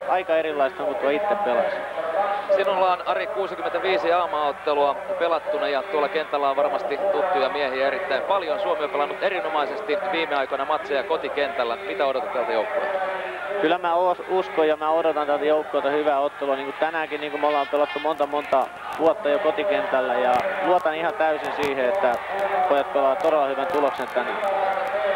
aika erilaista kuin tuo itse pelasi. Sinulla on, Ari, 65 A-maaottelua pelattuna ja tuolla kentällä on varmasti tuttuja miehiä erittäin paljon. Suomi on pelannut erinomaisesti viime aikoina matseja kotikentällä. Mitä odotat tältä joukkueelta? Kyllä mä uskon ja mä odotan tältä joukkueelta hyvää ottelua. Niin kuin tänäänkin niin kuin me ollaan pelattu monta vuotta jo kotikentällä ja luotan ihan täysin siihen, että pojat pelaa todella hyvän tuloksen tänään.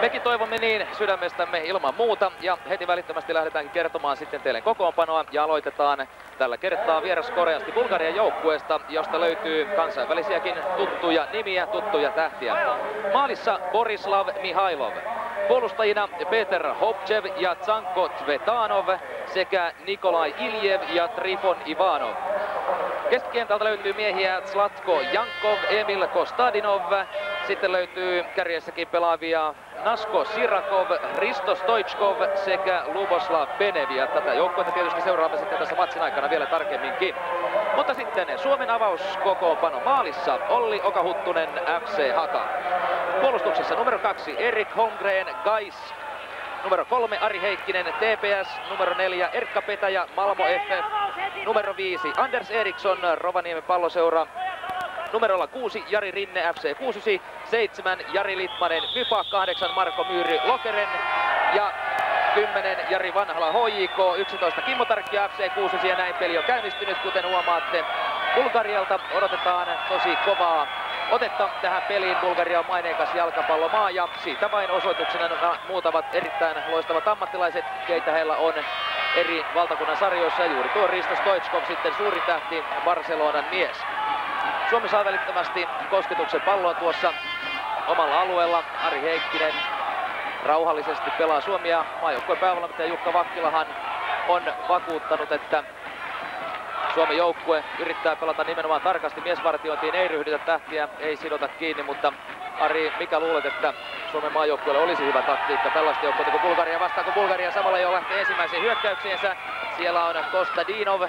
Mekin toivomme niin sydämestämme ilman muuta ja heti välittömästi lähdetäänkin kertomaan sitten teille kokoonpanoa ja aloitetaan tällä kertaa vieras Koreasti Bulgarian joukkueesta, josta löytyy kansainvälisiäkin tuttuja nimiä, tuttuja tähtiä. Maalissa Borislav Mihailov, puolustajina Peter Hopchev ja Tsanko Tsvetanov sekä Nikolai Iljev ja Trifon Ivanov. Keskikentältä löytyy miehiä Zlatko Jankov, Emil Kostadinov, sitten löytyy kärjessäkin pelaavia Nasko Sirakov, Risto Stoichkov sekä Luboslav Benevia. Tätä joukkuetta tietysti seuraamme sitten tässä matsin aikana vielä tarkemminkin. Mutta sitten Suomen avauskokoonpano maalissa Olli Okahuttunen, FC Haka. Puolustuksessa numero 2 Erik Holmgren, Gais. Numero 3 Ari Heikkinen, TPS. Numero 4 Erkka Petäjä, Malmo FF. Numero 5 Anders Eriksson, Rovaniemen Palloseura. Numerolla 6 Jari Rinne, FC 69, 7 Jari Litmanen, Mypa, 8 Marko Myyry, Lokeren ja 10 Jari Vanhala, HJK, 11 Kimmo Tarkki, FC 69 ja näin peli on käynnistynyt, kuten huomaatte. Bulgarialta odotetaan tosi kovaa otetta tähän peliin. Bulgaria on maineikas jalkapallomaa ja siitä vain osoituksena muutamat erittäin loistavat ammattilaiset, keitä heillä on eri valtakunnan sarjoissa. Ja juuri tuo Risto Stoichkov, sitten suuri tähti, Barcelonan mies. Suomi saa välittömästi kosketuksen palloon tuossa omalla alueella. Ari Heikkinen rauhallisesti pelaa Suomia. Maajoukkueen päävalmentaja Jukka Vakkilahan on vakuuttanut, että Suomen joukkue yrittää pelata nimenomaan tarkasti. Miesvartiointiin ei ryhdytä, tähtiä ei sidota kiinni, mutta Ari, mikä luulet, että Suomen maajoukkueelle olisi hyvä taktiikka tällaista joukkuetta kuin Bulgaria vastaan, kun Bulgaria samalla jo lähtee ensimmäiseen hyökkäyksiensä. Siellä on Kostadinov,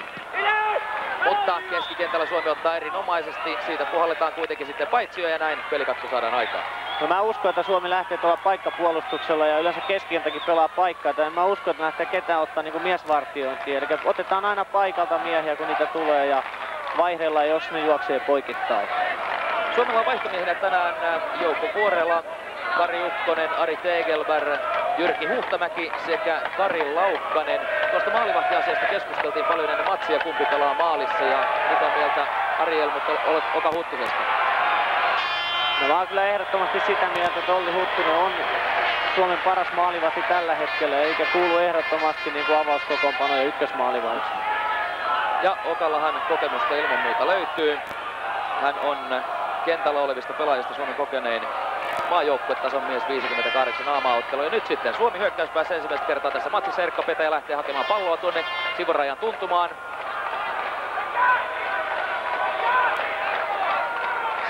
mutta keskikentällä Suomi ottaa erinomaisesti. Siitä puhalletaan kuitenkin sitten paitsio ja näin pelikatko saadaan aikaan. No mä uskon, että Suomi lähtee tuolla paikkapuolustuksella ja yleensä keskikentäkin pelaa paikkaa. En mä usko, että lähtee ketään ottaa niin kuin miesvartiointiin. Eli otetaan aina paikalta miehiä, kun niitä tulee ja vaihdellaan, jos ne juoksee poikittain. Suomella on vaihtomiehinä tänään Joukko Vuorela, Kari Ukkonen, Ari Tegelberg, Jyrki Huhtamäki sekä Kari Laukkanen. Tuosta maalivahtiasiasta keskusteltiin paljon ennen matsia, kumpi pelaa maalissa ja mitä mieltä Ari Elmut olet Okahuttusesta? No mä oon kyllä ehdottomasti sitä mieltä, että Olli Huttunen on Suomen paras maalivahti tällä hetkellä, eikä kuulu ehdottomasti niin kuin avauskokoonpano ja ykkösmaalivahdiksi. Ja Okallahan kokemusta ilman muuta löytyy. Hän on kentällä olevista pelaajista Suomen kokenein maajoukkuetason mies, 58 A-maaottelu. Ja nyt sitten Suomi hyökkäyspäässä ensimmäistä kertaa tässä matsissa. Erkka Petäjä lähtee hakemaan palloa tuonne sivurajan tuntumaan.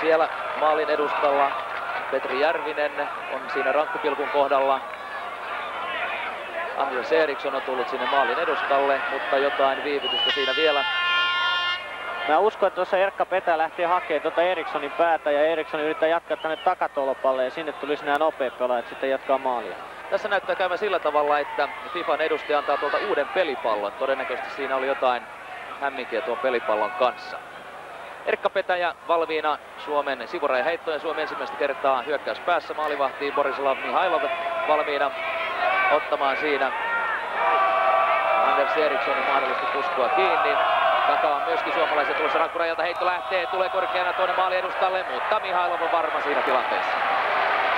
Siellä maalin edustalla Petri Järvinen on siinä rankkupilkun kohdalla. Anders Eriksson on tullut sinne maalin edustalle, mutta jotain viivytystä siinä vielä. Mä uskon, että tuossa Erkka Petäjä lähtee hakemaan tuota Erikssonin päätä ja Eriksson yrittää jatkaa tänne takatolpalle ja sinne tulisi nämä nopeat pelaajat sitten jatkaa maalia. Tässä näyttää käyvän sillä tavalla, että FIFAn edustaja antaa tuolta uuden pelipallon. Todennäköisesti siinä oli jotain hämminkiä tuon pelipallon kanssa. Erkka Petäjä valmiina Suomen sivurajan heittoon. Suomi ensimmäistä kertaa hyökkäyspäässä. Maalivahtiin Borislav Mihailov valmiina ottamaan siinä Anders Erikssonin mahdollisesti puskua kiinni. Takaa on myöskin suomalaisia tulossa rankkurajalta. Heitto lähtee, tulee korkeana tuonne maali edustalle, mutta Mihailov on varma siinä tilanteessa.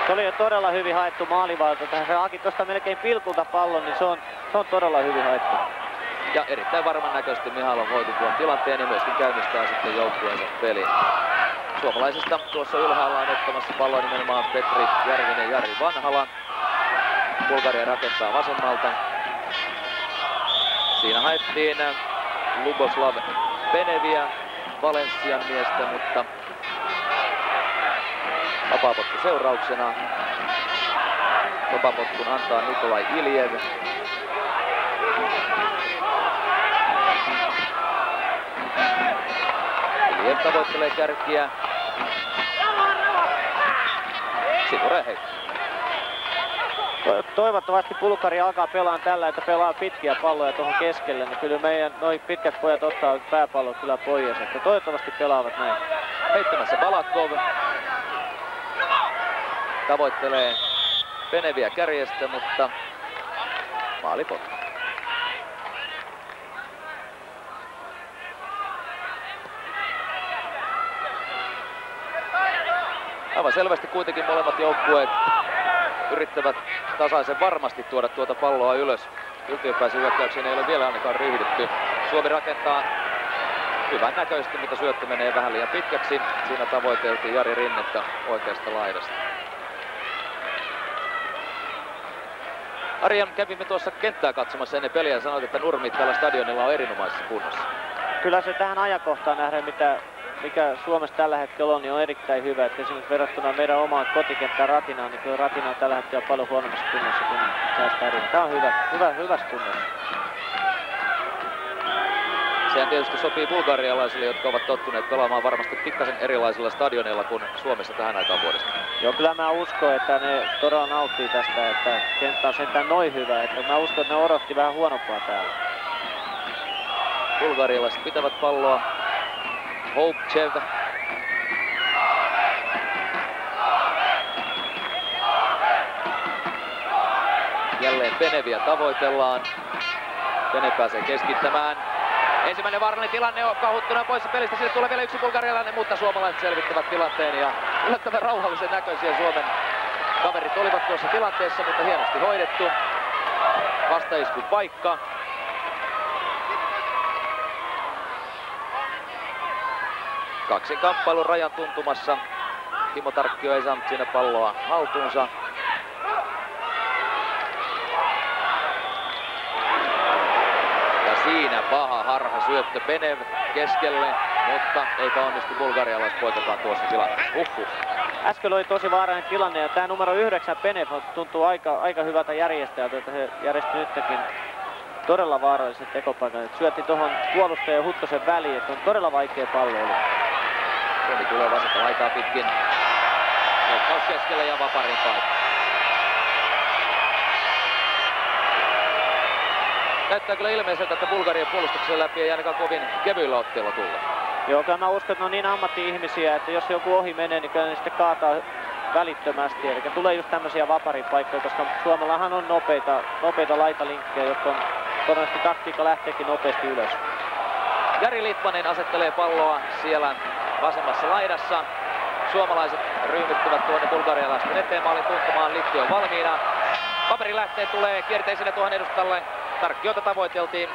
Se oli jo todella hyvin haettu maalivahdilta. Se haki tuosta melkein pilkulta pallon, niin se on todella hyvin haettu. Ja erittäin varman näköisesti Mihailov hoiti tuon tilanteen ja myöskin käynnistää sitten joukkueensa peli. Suomalaisista tuossa ylhäällä on ottamassa palloa nimenomaan Petri Järvinen ja Jari Vanhala. Bulgaria rakentaa vasemmalta. Siinä haettiin Luboslav Beneviä, Valenssian miestä, mutta vapaapotku seurauksena. Vapapotkun antaa Nikolai Iljev. Iljev tavoittelee kärkiä. Sivuraja heitto. Toivottavasti Bulgaria alkaa pelaamaan tällä, että pelaa pitkiä palloja tuohon keskelle, niin kyllä meidän noi pitkät pojat ottaa pääpallon kyllä pois, että toivottavasti pelaavat näin. Heittämässä Balakov. Tavoittelee Peneviä kärjestä, mutta maalipotku. Aivan selvästi kuitenkin molemmat joukkueet yrittävät tasaisen varmasti tuoda tuota palloa ylös. Yltiöpäisen hyökkäyksiin ei ole vielä ainakaan ryhdytty. Suomi rakentaa hyvän näköisesti, mutta syöttö menee vähän liian pitkäksi. Siinä tavoiteltiin Jari Rinnettä oikeasta laidasta. Arjan, kävimme tuossa kenttää katsomassa ennen peliä ja sanoit, että nurmit tällä stadionilla on erinomaisessa kunnossa. Kyllä se tähän ajankohtaan nähdään, mikä Suomessa tällä hetkellä on, niin on erittäin hyvä. Että esimerkiksi verrattuna meidän omaan kotikenttään Ratinaan, niin kyllä Ratina on tällä hetkellä paljon huonommassa kunnossa kuin tämä stadion. Tämä on hyvässä kunnossa. Sehän tietysti sopii bulgarialaisille, jotka ovat tottuneet pelaamaan varmasti pikkasen erilaisilla stadioneilla kuin Suomessa tähän aikaan vuodesta. Joo, kyllä mä uskon, että ne todella nauttii tästä, että kenttä on sentään noin hyvä. Että mä uskon, että ne odotti vähän huonompaa täällä. Bulgarialaiset pitävät palloa. Hopechev. Jälleen Peneviä tavoitellaan. Pene pääsee keskittämään. Ensimmäinen vaarallinen tilanne on kahuttuna pois pelistä. Sille tulee vielä yksi bulgarialainen, mutta suomalaiset selvittävät tilanteen ja yllättävän rauhallisen näköisiä Suomen kaverit olivat tuossa tilanteessa, mutta hienosti hoidettu. Vastaiskun paikka. Kaksinkamppailun rajan tuntumassa. Timo Tarkkio ei saanut siinä palloa haltuunsa. Ja siinä paha harha syöttö Penev keskelle, mutta eipä onnistu bulgarialaispoikakaan tuossa tilanteessa. Äsken oli tosi vaarallinen tilanne ja tämä numero 9 Penev tuntuu aika hyvältä järjestäjältä, että he järjesti nytkin todella vaarallisen tekopaikan. Syötti tuohon puolustajan Huttosen väliin, että on todella vaikea pallo. Suomi tulee vasenta laitaa pitkin. Loukkaus keskelle ja vaparin paikka. Näyttää kyllä ilmeiseltä, että Bulgarian puolustuksen läpi ei ainakaan kovin kevyillä otteella tulla. Joo, kyllä mä uskon, että ne on niin ammatti-ihmisiä, että jos joku ohi menee, niin kyllä ne sitten kaataa välittömästi. Eli tulee just tämmöisiä vaparin paikkoja, koska Suomellahan on nopeita laitalinkkejä, jotka on todennäköisesti taktiikka lähteekin nopeasti ylös. Jari Litmanen asettelee palloa siellä vasemmassa laidassa. Suomalaiset ryhmittyvät tuonne bulgarialaisten eteen. Maalin tuntumaan, Litti on valmiina. Paperi lähtee, tulee kierteisenä tuohon edustalle. Tarkkiota tavoiteltiin.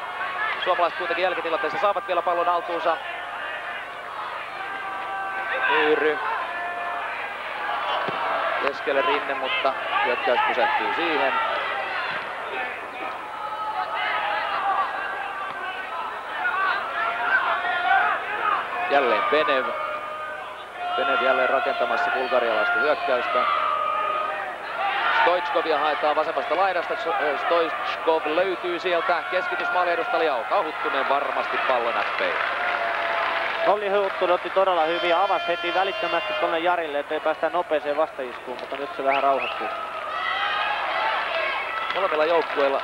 Suomalaiset kuitenkin jälkitilanteessa saavat vielä pallon haltuunsa. Nyyry. Keskelle Rinne, mutta hyökkäys pysähtyy siihen. Jälleen Penev. Penev jälleen rakentamassa bulgarialaista hyökkäystä. Stoichkovia haetaan vasemmasta laidasta. Stoichkov löytyy sieltä. Keskitys maaliedustaja Jauka Huttunen varmasti pallon näppeihin. Olli Huttunen otti todella hyvin ja avasi heti välittömästi tuonne Jarille, ettei päästä nopeeseen vastaiskuun, mutta nyt se vähän rauhoittuu. Molemmilla joukkueilla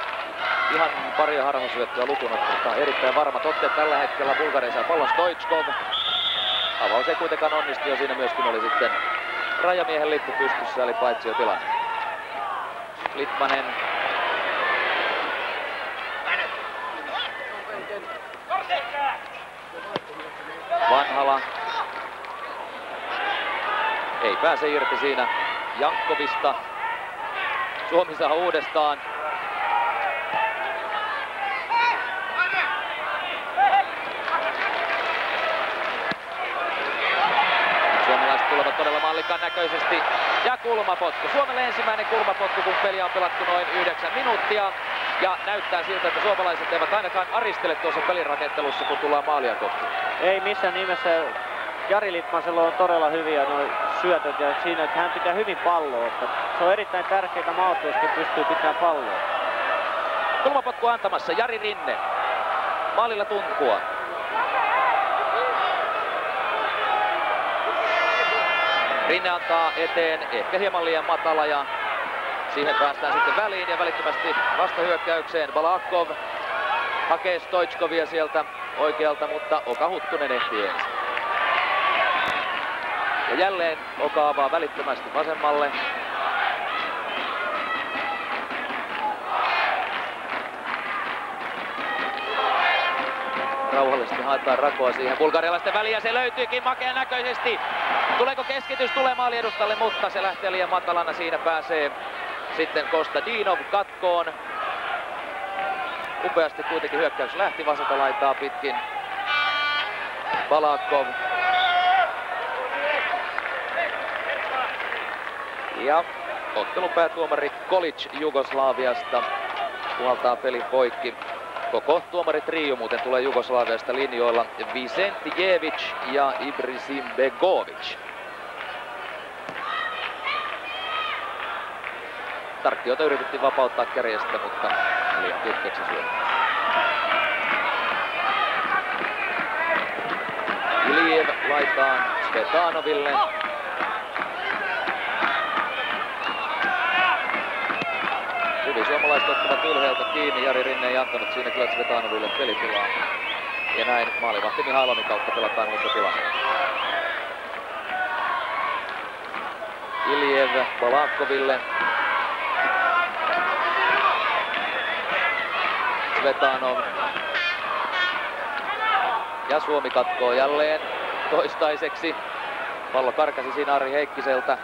ihan paria harhasyöttöä lukuun ottamatta erittäin varmat otteet tällä hetkellä. Bulgaria saa pallon. Stoichkov. Avaus ei kuitenkaan onnistu ja siinä myöskin oli sitten rajamiehen lippu pystyssä, eli paitsiotilanne. Litmanen. Vanhala. Ei pääse irti siinä Jankkovista. Suomi saa uudestaan. Suomalaiset tulevat todella mallikkaan näköisesti. Ja kulmapotku. Suomelle ensimmäinen kulmapotku, kun peliä on pelattu noin 9 minuuttia. Ja näyttää siltä, että suomalaiset eivät ainakaan aristele tuossa pelirakenttelussa, kun tullaan maalia kohti. Ei missään nimessä. Jari Litmasella on todella hyviä nuo syötöt ja siinä, että hän pitää hyvin palloa. Että se on erittäin tärkeää maaottelussa, pystyy pitämään palloa. Kulmapotku antamassa Jari Rinne. Maalilla Tunkua. Rinne antaa eteen, ehkä hieman liian matala ja Siihen päästään sitten väliin ja välittömästi vastahyökkäykseen. Balakov hakee Stoichkovia sieltä oikealta, mutta Oka Huttunen ehtii ensin. Ja jälleen Oka avaa välittömästi vasemmalle. Rauhallisesti haetaan rakoa siihen bulgarialaisten väliin ja se löytyykin makeen näköisesti. Tuleeko keskitys? Tulee maaliedustalle, mutta se lähtee liian matalana. Siinä pääsee sitten Kostadinov katkoon. Upeasti kuitenkin hyökkäys lähti vasenta laitaa pitkin. Balakov. Ja ottelun päätuomari Kolic Jugoslaviasta puhaltaa pelin poikki. Koko tuomaritrio muuten tulee Jugoslaviasta linjoilla. Vicentijevic ja Ibrisim Begovic. Tarkkiota yritettiin vapauttaa kärjestä, mutta liian pitkäksi syödä. Iliev laitaan Svetanoville. Hyvin suomalaiset ottavat ylhäältä kiinni. Jari Rinne ei antanut siinä kyllä Svetanoville pelitilaa. Ja näin maalivahti Mihailovin kautta pelataan uutta tilannetta. Iliev Balakoville. Svetanov. Ja Suomi katkoo jälleen toistaiseksi. Pallo karkasi siinä Ari Heikkiseltä.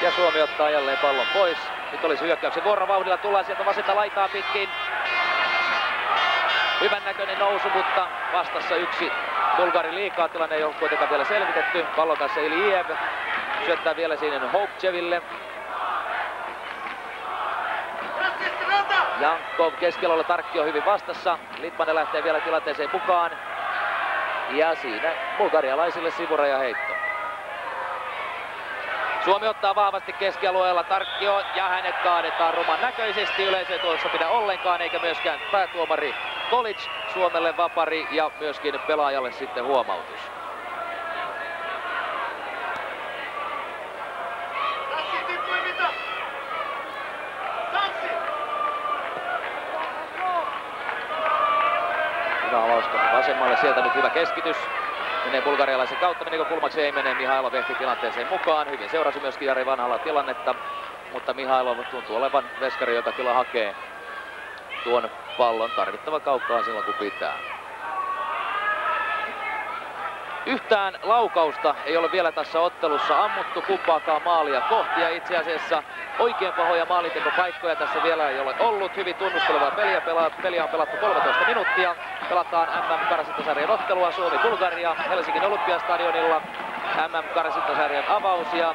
Ja Suomi ottaa jälleen pallon pois. Nyt olisi hyökkäyksen vuoron vauhdilla. Tullaan sieltä vasenta laitaa pitkin. Hyvän näköinen nousu, mutta vastassa yksi Bulgari liikaa. Tilanne ei ole kuitenkaan vielä selvitetty. Pallon kanssa Iliev syöttää vielä siinä Houkcheville. Jankov keskellä Tarkki on hyvin vastassa. Litmanen lähtee vielä tilanteeseen mukaan. Ja siinä bulgarialaisille sivurajaheitto. Suomi ottaa vahvasti keskialueella Tarkkio ja hänet kaadetaan ruman näköisesti. Yleisö ei tuossa pidä ollenkaan eikä myöskään päätuomari Kolic. Suomelle vapari ja myöskin pelaajalle sitten huomautus. Hyvä Lauskanen vasemmalle, sieltä nyt hyvä keskitys. Menee bulgarialaisen kautta, menikö kulmaksi ei mene, Mihailov ehti tilanteeseen mukaan. Hyvin seurasi myöskin Jari Vanhala tilannetta, mutta Mihailov tuntuu olevan veskari, joka kyllä hakee tuon pallon tarvittava kaukaan silloin kun pitää. Yhtään laukausta ei ole vielä tässä ottelussa ammuttu kumpaakaan maalia kohti ja itse asiassa oikein pahoja maalintekopaikkoja tässä vielä ei ole ollut. Hyvin tunnustelevaa peliä on pelattu 13 minuuttia. Pelataan MM-karsintasarjan ottelua Suomi-Bulgaria Helsingin Olympiastadionilla. MM-karsintasarjan avaus ja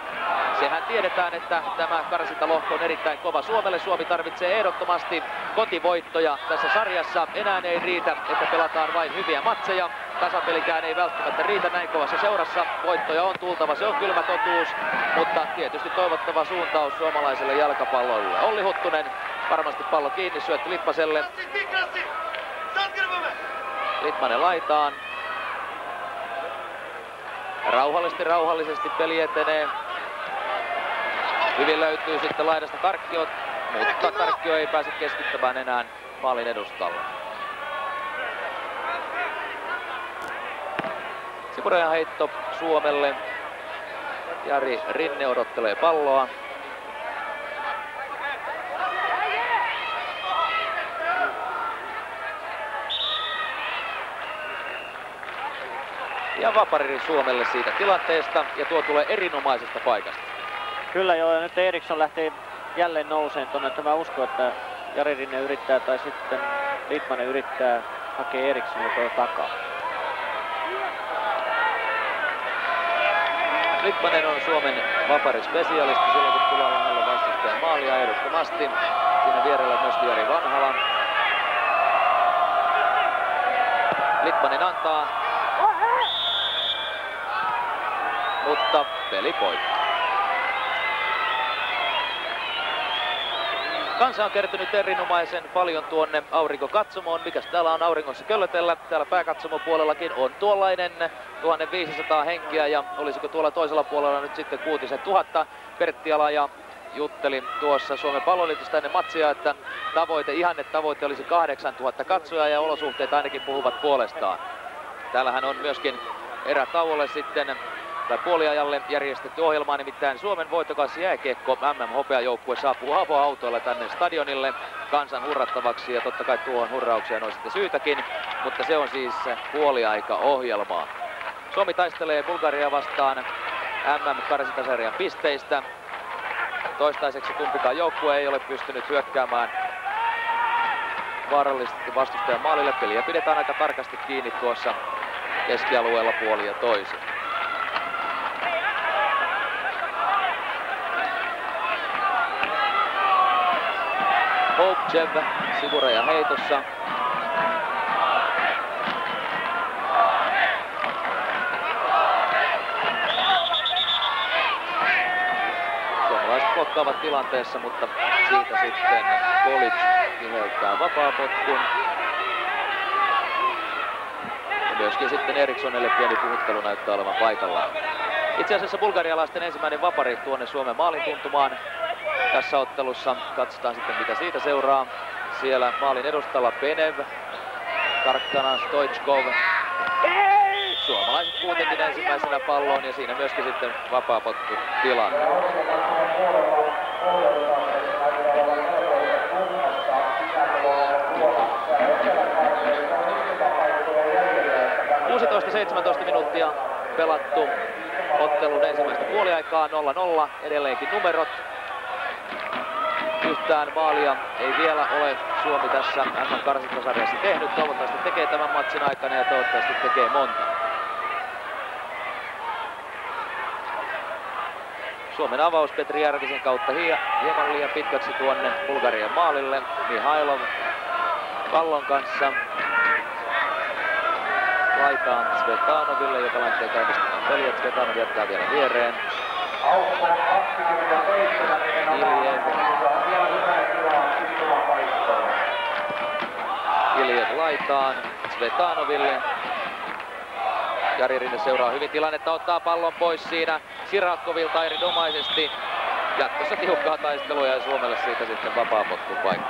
sehän tiedetään, että tämä karsintalohko on erittäin kova Suomelle. Suomi tarvitsee ehdottomasti kotivoittoja tässä sarjassa. Enää ei riitä, että pelataan vain hyviä matseja. Tasapelikään ei välttämättä riitä näin kovassa seurassa. Voittoja on tultava, se on kylmä totuus, mutta tietysti toivottava suuntaus suomalaiselle jalkapallolle. Olli Huttunen varmasti pallo kiinni, syötti Litmaselle. Litmanen laitaan. Rauhallisesti peli etenee. Hyvin löytyy sitten laidasta Tarkkio, mutta Tarkkio ei pääse keskittämään enää maalin edustalla. Sivurajan heitto Suomelle. Jari Rinne odottelee palloa. Ja vapari Suomelle siitä tilanteesta ja tuo tulee erinomaisesta paikasta. Kyllä joo, ja nyt Eriksson lähtee jälleen nouseen tuonne, että mä uskon, että Jari Rinne yrittää tai sitten Litmanen yrittää hakea Erikssonia tuolla takaa. Litmanen on Suomen vaparispesialisti silloin kun tullaan lähellä vastustajan maalia ehdottomasti. Siinä vierellä myöskin Jari Vanhala. Litmanen antaa. Mutta peli poikki. Kansa on kertynyt erinomaisen paljon tuonne aurinkokatsomoon. Mikäs täällä on auringossa köllötellä? Täällä pääkatsomopuolellakin on tuollainen 1500 henkeä ja olisiko tuolla toisella puolella nyt sitten 6000. Pertti Ala ja jutteli tuossa Suomen Palloliitosta ennen matsia, että tavoite olisi 8000 katsojaa ja olosuhteet ainakin puhuvat puolestaan. Täällähän on myöskin erätauolle sitten tai puoliajalle järjestetty ohjelmaa, nimittäin Suomen voitokas jääkiekko MM-hopeajoukkue saapuu avoautoilla tänne stadionille kansan hurrattavaksi ja totta kai tuohon hurraukseen on sitten syytäkin, mutta se on siis puoliaika-ohjelmaa. Suomi taistelee Bulgariaa vastaan MM-karsintasarjan pisteistä. Toistaiseksi kumpikaan joukkue ei ole pystynyt hyökkäämään vaarallisesti vastustajan maalille. Peliä pidetään aika tarkasti kiinni tuossa keskialueella puolin ja toisin. Hopchev sivureja heitossa. Suomalaiset blokkaavat tilanteessa, mutta siitä sitten Kolic viheltää vapaapotkun. Ja myöskin sitten Erikssonille pieni puhuttelu näyttää olevan paikallaan. Itse asiassa bulgarialaisten ensimmäinen vapari tuonne Suomen maalin tuntumaan tässä ottelussa. Katsotaan sitten mitä siitä seuraa. Siellä maalin edustalla Penev, tarkkana Stoichkov. Suomalaiset kuitenkin ensimmäisenä palloon ja siinä myöskin sitten vapaapotku tilanne. ...16-17 minuuttia pelattu ottelun ensimmäistä puoliaikaa, 0-0 edelleenkin numerot. Yhtään maalia ei vielä ole Suomi tässä MM-karsintasarjassa tehnyt. Toivottavasti tekee tämän matsin aikana ja toivottavasti tekee monta. Suomen avaus Petri Järvisen kautta hieman liian pitkäksi tuonne Bulgarian maalille. Mihailov pallon kanssa laitaan Svetanoville, joka lähtee käynnistämään peliä. Svetanov jättää vielä viereen. Iljev laitaan Svetanoville. Jari Rinne seuraa hyvin tilannetta, ottaa pallon pois siinä Siratkovilta erinomaisesti. Jatkossa tiukkaa taistelua ja Suomelle siitä sitten vapaapotkun paikka.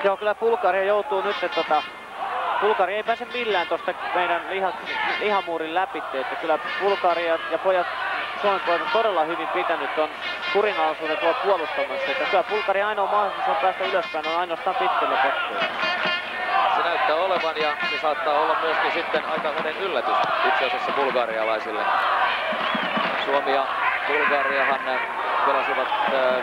Joo, kyllä Bulgaria joutuu nyt, että Bulgaria ei pääse millään tuosta meidän lihamuurin läpi, että kyllä Bulgaria ja pojat, Suomen pojat on todella hyvin pitänyt ton kurinalaisuuden tuolla puolustamassa, että kyllä Bulgaria ainoa mahdollisuus on päästä ylöspäin, on ainoastaan pitkällä potkuilla. Se näyttää olevan ja se saattaa olla myöskin sitten aika monen yllätys itse asiassa bulgarialaisille. Suomi ja Bulgariahan pelasivat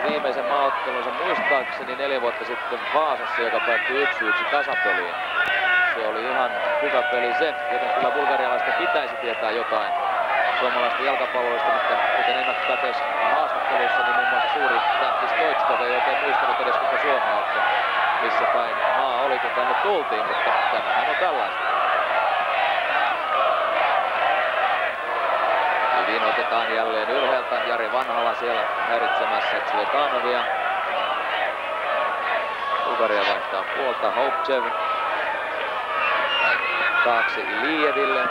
viimeisen maaottelunsa muistaakseni 4 vuotta sitten Vaasassa, joka päättyi 1-1 tasapeliin. Se oli ihan hyvä peli se, joten kyllä bulgarialaisten pitäisi tietää jotain suomalaista jalkapalloista, mutta kuten ennakkokateus haastattelussa, niin muun muassa suuri tähti Stoichkov ei oikein muistanut edes koko Suomea, että missä päin maa oli, kun tänne tultiin, mutta tämähän on tällaista. Hyvin otetaan jälleen ylhäältä. Jari Vanhala siellä häiritsemässä Svetanovia. Bulgaria vaihtaa puolta. Hopchev taakse Ilieville.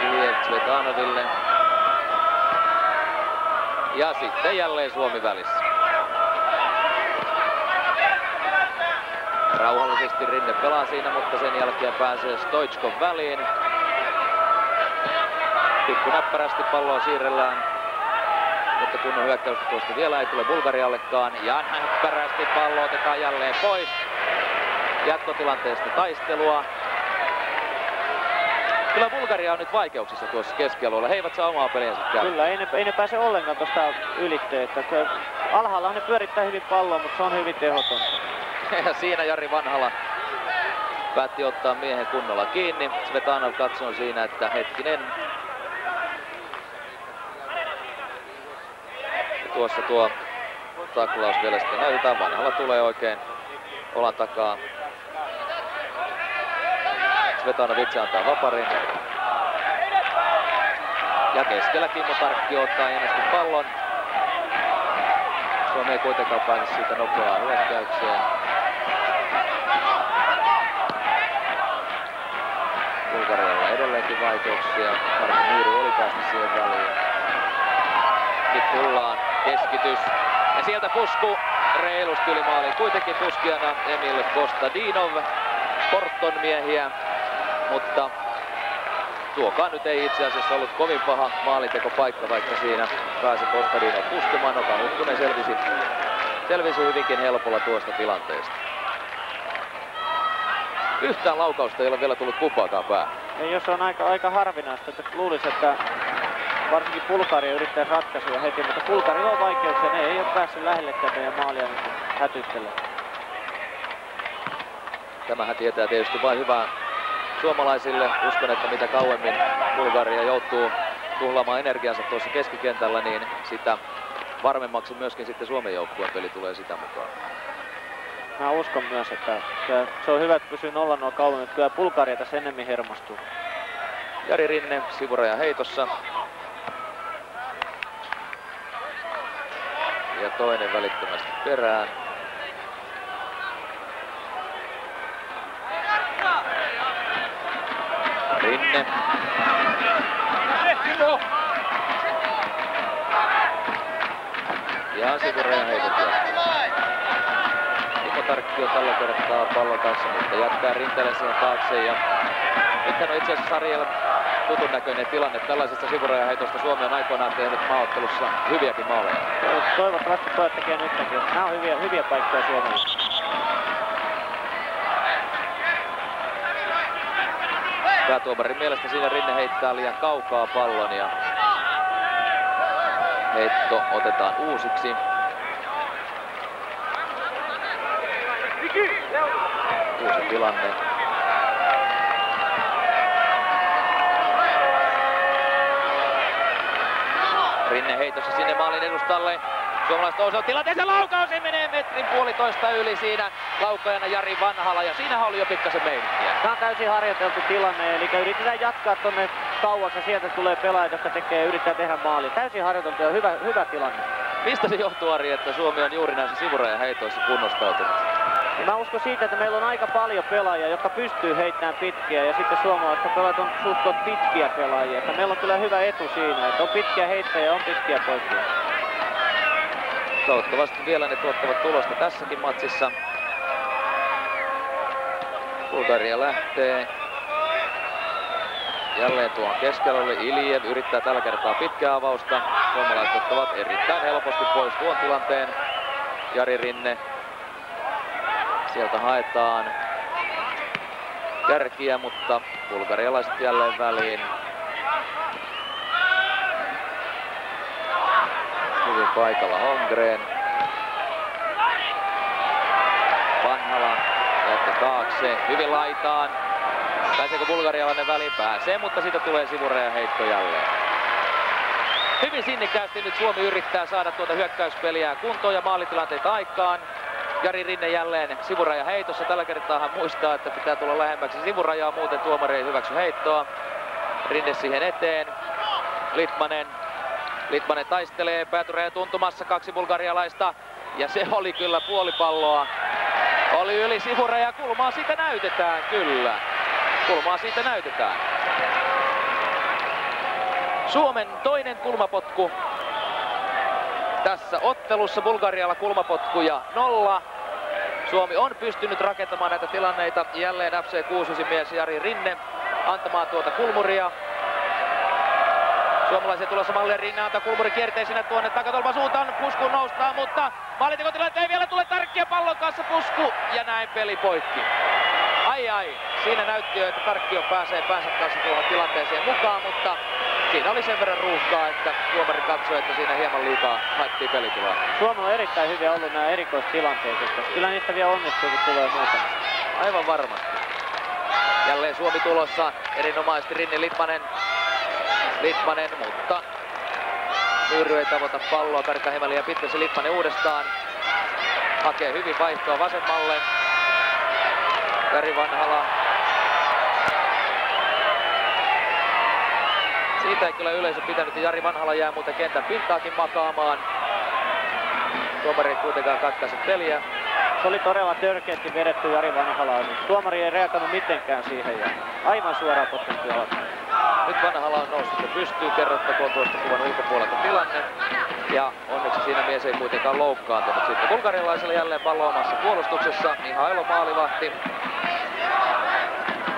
Iliev Svetanoville. Ja sitten jälleen Suomi välissä. Rauhallisesti Rinne pelaa siinä, mutta sen jälkeen pääsee Stoichkov väliin. Pikku näppärästi palloa siirrellään, mutta kunnon hyökkäystä tuosta vielä ei tule Bulgariallekaan. Ja näppärästi pallo otetaan jälleen pois. Jatkotilanteesta taistelua. Kyllä Bulgaria on nyt vaikeuksissa tuossa keskialueella. He eivät saa omaa peliänsä käydä. Kyllä, ei ne pääse ollenkaan tuosta ylitteen. Alhaalla ne pyörittää hyvin palloa, mutta se on hyvin tehotonta. Ja siinä Jari Vanhala päätti ottaa miehen kunnolla kiinni. Svetanov katsoo siinä, että hetkinen. Ja tuossa tuo taklaus vielä sitten näytetään. Vanhala tulee oikein olan takaa. Svetanov itse antaa vaparin. Ja keskellä Kimmo Tarkki ottaa hienosti pallon. Suomi ei kuitenkaan pääse siitä nopeaa hyökkäykseen. Bulgarialla edelleenkin vaikeuksia. Marko Myyry oli päästä siihen väliin. Nyt tullaan. Keskitys. Ja sieltä Pusku reilusti yli maaliin. Kuitenkin tuskijana Emil Kostadinov. Porton miehiä. Mutta tuokaan nyt ei itse asiassa ollut kovin paha maalintekopaikka, vaikka siinä pääsi Kostadinov puskemaan. Okan Huttunen selvisi hyvinkin helpolla tuosta tilanteesta. Yhtään laukausta ei ole vielä tullut kumpaakaan päähän. Ja jos on aika harvinaista, että luulisi, että varsinkin Bulgaria yrittää ratkaisuja heti, mutta Bulgarilla on vaikeuksia, ne ei ole päässyt lähellekään meidän maalia niin hätyttelemään. Tämähän tietää tietysti vain hyvää suomalaisille. Uskon, että mitä kauemmin Bulgaria joutuu tuhlaamaan energiansa tuossa keskikentällä, niin sitä varmemmaksi myöskin sitten Suomen joukkueen peli tulee sitä mukaan. Mä uskon myös, että se on hyvä, että pysyy 0-0 kauemmin, että kyllä Bulgaria tässä enemmän hermostuu. Jari Rinne sivurajan heitossa. Ja toinen välittömästi perään. Rinne. Ja sivurajan heitot jatkaa. Timo Tarkki on tällä kertaa pallon kanssa, mutta jättää Rinteelle siihen taakse. Ja nythän on itse asiassa Sarjella tutun näköinen tilanne. Tällaisesta sivurajan heitosta Suomi on aikoinaan tehnyt maaottelussa hyviäkin maaleja. Toivottavasti pojat tekee nytkin. Nämä on hyviä paikkoja Suomelle. Päätuomarin mielestä siinä Rinne heittää liian kaukaa pallon ja heitto otetaan uusiksi. Uusi tilanne. Rinne heitossa sinne maalin edustalle. Suomalaiset on tilanteessa, laukaus, se menee metrin puolitoista yli siinä. Laukajana Jari Vanhala ja siinähän oli jo pikkasen meininkiä. Tämä on täysin harjoiteltu tilanne, eli yritetään jatkaa tonne kauaksi ja sieltä tulee pelaajat, jotka yrittää tehdä maali. Täysin harjoiteltu ja hyvä tilanne. Mistä se johtuu, Ari, että Suomi on juuri näissä sivurajan heitoissa kunnostautunut? Mä uskon siitä, että meillä on aika paljon pelaajia, jotka pystyy heittämään pitkiä ja sitten suomalaiset pelaajat on suht pitkiä pelaajia. Että meillä on kyllä hyvä etu siinä, että on pitkiä heittäjiä ja on pitkiä poikia. Toivottavasti vielä ne tuottavat tulosta tässäkin matsissa. Bulgaria lähtee. Jälleen tuohon keskellä oli Iliev, yrittää tällä kertaa pitkää avausta. Suomalaiset ottavat erittäin helposti pois tuon tilanteen. Jari Rinne. Sieltä haetaan kärkiä, mutta bulgarialaiset jälleen väliin. Hyvin paikalla Holmgren. Vanhala jättä taakse, hyvin laitaan. Pääseekö bulgarialainen väliin? Pääsee, mutta siitä tulee sivurajan heitto jälleen. Hyvin sinnikkäästi nyt Suomi yrittää saada tuota hyökkäyspeliä kuntoon ja maalitilanteita aikaan. Jari Rinne jälleen sivurajan heitossa. Tällä kertaa hän muistaa, että pitää tulla lähemmäksi sivurajaa, muuten tuomari ei hyväksy heittoa. Rinne siihen eteen. Litmanen taistelee päätyrajan tuntumassa, 2 bulgarialaista. Ja se oli kyllä puolipalloa. Oli yli sivuraja, kulmaa siitä näytetään kyllä. Kulmaa siitä näytetään. Suomen toinen kulmapotku tässä ottelussa. Bulgarialla kulmapotkuja 0. Suomi on pystynyt rakentamaan näitä tilanneita. Jälleen FC69 mies Jari Rinne antamaan tuota kulmuria. Suomalaisia tulossa mallia. Rinne antaa kulmuri kierteisinä tuonne takatolpan suuntaan. Pusku noustaa, mutta maalintekotilanne ei vielä tule Tarkkia pallon kanssa. Pusku ja näin peli poikki. Ai, siinä näytti jo, että Tarkkio pääsee päänsä kanssa tuohon tilanteeseen mukaan, mutta siinä oli sen verran ruuhkaa, että tuomari katsoi, että siinä hieman liikaa haettiin pelitilaa. Suomella on erittäin hyviä ollut nämä erikoistilanteet, että kyllä niistä vielä onnistuu, kun tulee muutama. Aivan varmasti. Jälleen Suomi tulossa, erinomaisesti Rinne Litmanen, mutta Myyry ei tavoita palloa, Karika Hemeli ja Pitkäsi Litmanen uudestaan. Hakee hyvin vaihtoa vasemmalle. Jari Vanhala. Siitä ei kyllä yleisö pitänyt ja Jari Vanhala jää muuten kentän pintaakin makaamaan. Tuomari ei kuitenkaan katkaise peliä. Se oli todella törkeästi vedetty Jari Vanhala. Tuomari ei reagoinut mitenkään siihen ja aivan suoraan potkittu jalat. Nyt Vanhala on noussut ja pystyy, kerrottakoon tuosta kuvan ulkopuolelta tilanne. Ja onneksi siinä mies ei kuitenkaan loukkaantunut. Sitten bulgarialaisella jälleen pallo omassa puolustuksessa. Mihailo maalivahti.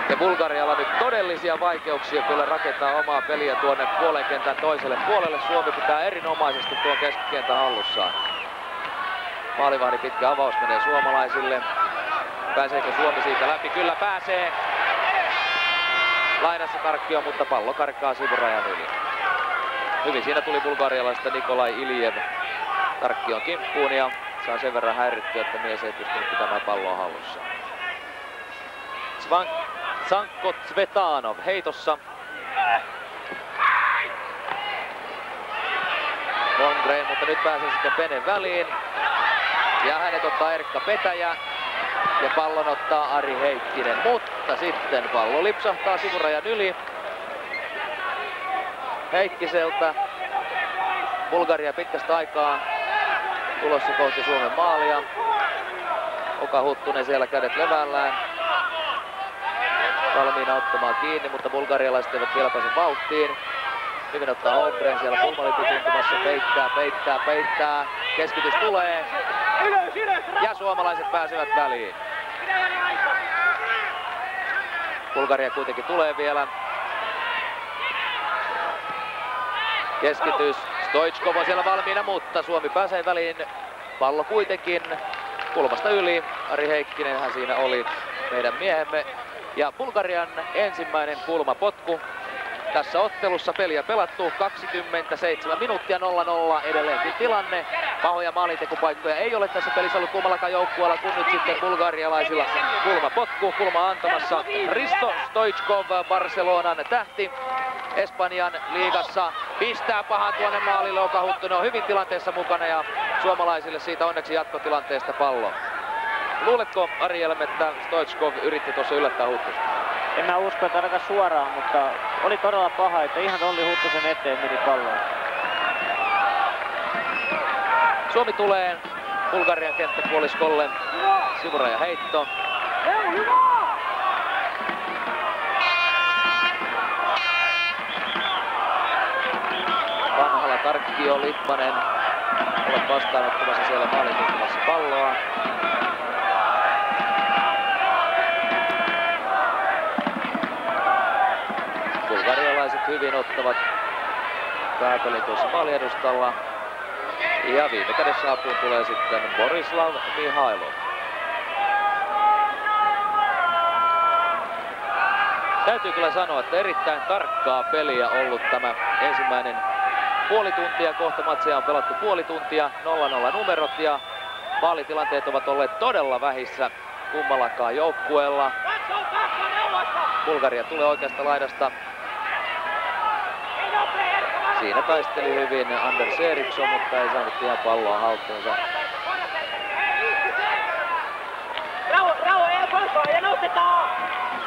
Ja Bulgarialla nyt todellisia vaikeuksia kyllä rakentaa omaa peliä tuonne puolen kentän toiselle puolelle. Suomi pitää erinomaisesti tuon keskikentän hallussaan. Maalivahdin pitkä avaus menee suomalaisille. Pääseekö Suomi siitä läpi? Kyllä pääsee. Lainassa Tarkkio, mutta pallo karkkaa sivurajan yli. Hyvin siinä tuli bulgarialaista Nikolai Iljev Tarkkion kimppuun ja saa sen verran häirittyä, että mies ei pystynyt pitämään palloa hallussa. Tsanko Tsvetanov heitossa. Lundgren, mutta nyt pääsee sitten Penen väliin. Ja hänet ottaa Erkka Petäjä. Ja pallon ottaa Ari Heikkinen, mutta sitten pallo lipsahtaa sivurajan yli. Heikkiseltä. Bulgaria pitkästä aikaa tulossa kohti Suomen maalia. Oka Huttunen siellä kädet levällään. Valmiina ottamaan kiinni, mutta bulgarialaiset eivät vielä pääse vauhtiin. Hyvin ottaa Holmgren siellä kulmalipun tuntumassa, peittää. Keskitys tulee. Ja suomalaiset pääsevät väliin. Bulgaria kuitenkin tulee vielä. Keskitys. Stoichkov on siellä valmiina, mutta Suomi pääsee väliin. Pallo kuitenkin kulmasta yli. Ari Heikkinen hän siinä oli meidän miehemme. Ja Bulgarian ensimmäinen kulmapotku. Tässä ottelussa peliä pelattu 27 minuuttia 0-0 edelleenkin tilanne. Pahoja maalintekopaikkoja ei ole tässä pelissä ollut kummallakaan joukkueella, kun nyt sitten bulgarialaisilla kulmapotku. Kulma antamassa Risto Stoichkov, Barcelonan tähti. Espanjan liigassa pistää pahan tuonne maalille. Oka Huttunen on hyvin tilanteessa mukana ja suomalaisille siitä onneksi jatkotilanteesta pallo. Luuletko, Ari Helm, että Stoichkov yritti tuossa yllättää Huttusta? En mä usko, että ainakaan suoraan, mutta oli todella paha, että ihan Olli Huttusen eteen meni palloon. Suomi tulee Bulgarian kenttäpuoliskolle. Sivuraja heitto. Vanhala, Tarkkio, Litmanen ovat vastaanottamassa siellä maalin tuntumassa palloa. Bulgarialaiset hyvin ottavat pääpelin tuossa maaliedustalla. Ja viime kädessä apuun tulee sitten Borislav Mihailov. Täytyy kyllä sanoa, että erittäin tarkkaa peliä ollut tämä ensimmäinen puoli tuntia. Kohta matseja on pelattu puoli tuntia, 0-0 numerot ja maalitilanteet ovat olleet todella vähissä kummallakaan joukkueella. Bulgaria tulee oikeasta laidasta. Siinä taisteli hyvin Anders Eriksson, mutta ei saanut ihan palloa haltuunsa.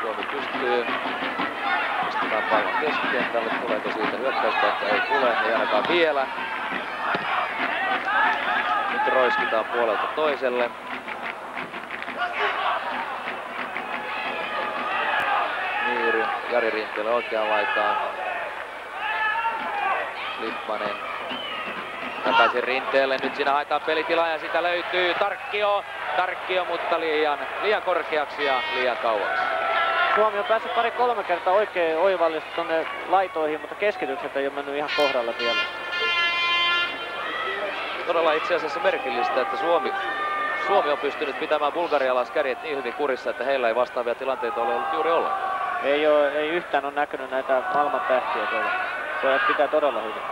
Suomi pystyy pistämään pallon keskikentälle. Tuleeko siitä hyökkäyspaikka? Ei tule, ei ainakaan vielä. Nyt roiskitaan puolelta toiselle. Niiri, Jari Rinteelle oikeaan laitaan. Litmanen takaisin Rinteelle. Nyt siinä haetaan pelitilaa ja sitä löytyy Tarkkio, mutta liian korkeaksi ja liian kauaksi. Suomi on päässyt 2-3 kertaa oikein oivallisesti tuonne laitoihin, mutta keskitykset ei ole mennyt ihan kohdalla vielä. Todella itse asiassa merkillistä, että Suomi on pystynyt pitämään bulgarialaiskärjet niin hyvin kurissa, että heillä ei vastaavia tilanteita ole ollut juuri ollenkaan. Ei yhtään ole näkynyt näitä maailman tähtiä tuolla. Se pitää todella hyvin.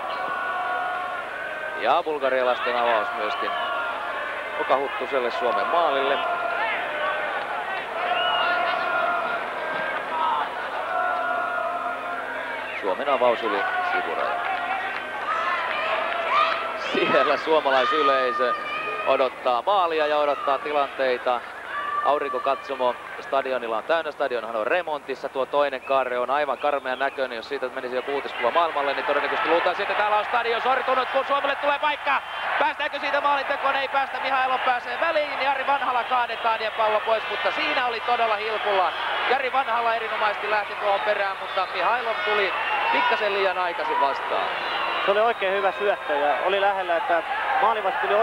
Ja bulgarialaisten avaus myöskin Oka Huttuselle Suomen maalille. Suomen avaus yli sivurajan. Siellä suomalaisyleisö odottaa maalia ja odottaa tilanteita aurinkokatsomo stadionilla on täynnä. Stadionhan on remontissa. Tuo toinen kaarre on aivan karmean näköinen. Jos siitä menisi joku uutiskuva maailmalle, niin todennäköisesti luultaan, että täällä on stadion sortunut, kun Suomelle tulee paikka. Päästäänkö siitä maalintekoon? Ei päästä. Mihailov pääsee väliin. Jari Vanhala kaadetaan ja pallo pois, mutta siinä oli todella hilkulla. Jari Vanhala erinomaisesti lähti tuohon perään, mutta Mihailov tuli pikkasen liian aikaisin vastaan. Se oli oikein hyvä syöttö ja oli lähellä, että maalivahti tuli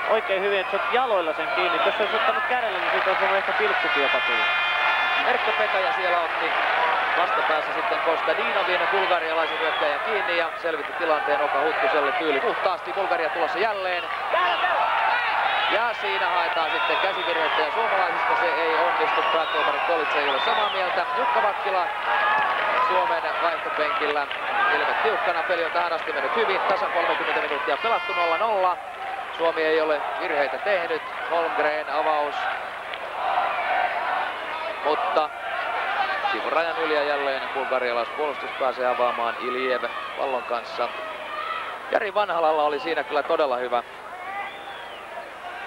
oikein hyvin, että se otti jaloilla sen kiinni. Jos se olisi ottanut kädellä, niin siitä olisi ollut ehkä pilkkukin jopa tullut. Erkka Pekaja siellä otti vastapäässä sitten Kostadinovin bulgarialaisen hyökkäjän kiinni ja selvitti tilanteen Oka Huttuselle tyyli puhtaasti. Bulgaria tulossa jälleen. Ja siinä haetaan sitten käsivirhettä ja suomalaisista se ei onnistu. Päätuomari Kolitse ei ole samaa mieltä. Jukka Vakkila Suomen vaihtopenkillä. Ilme tiukkana, peli on tähän asti mennyt hyvin. Tasan 30 minuuttia pelattu 0-0. Suomi ei ole virheitä tehnyt. Holmgren avaus. Mutta sivun rajan yli ja jälleen bulgarialaispuolustus pääsee avaamaan Iliev pallon kanssa. Jari Vanhalalla oli siinä kyllä todella hyvä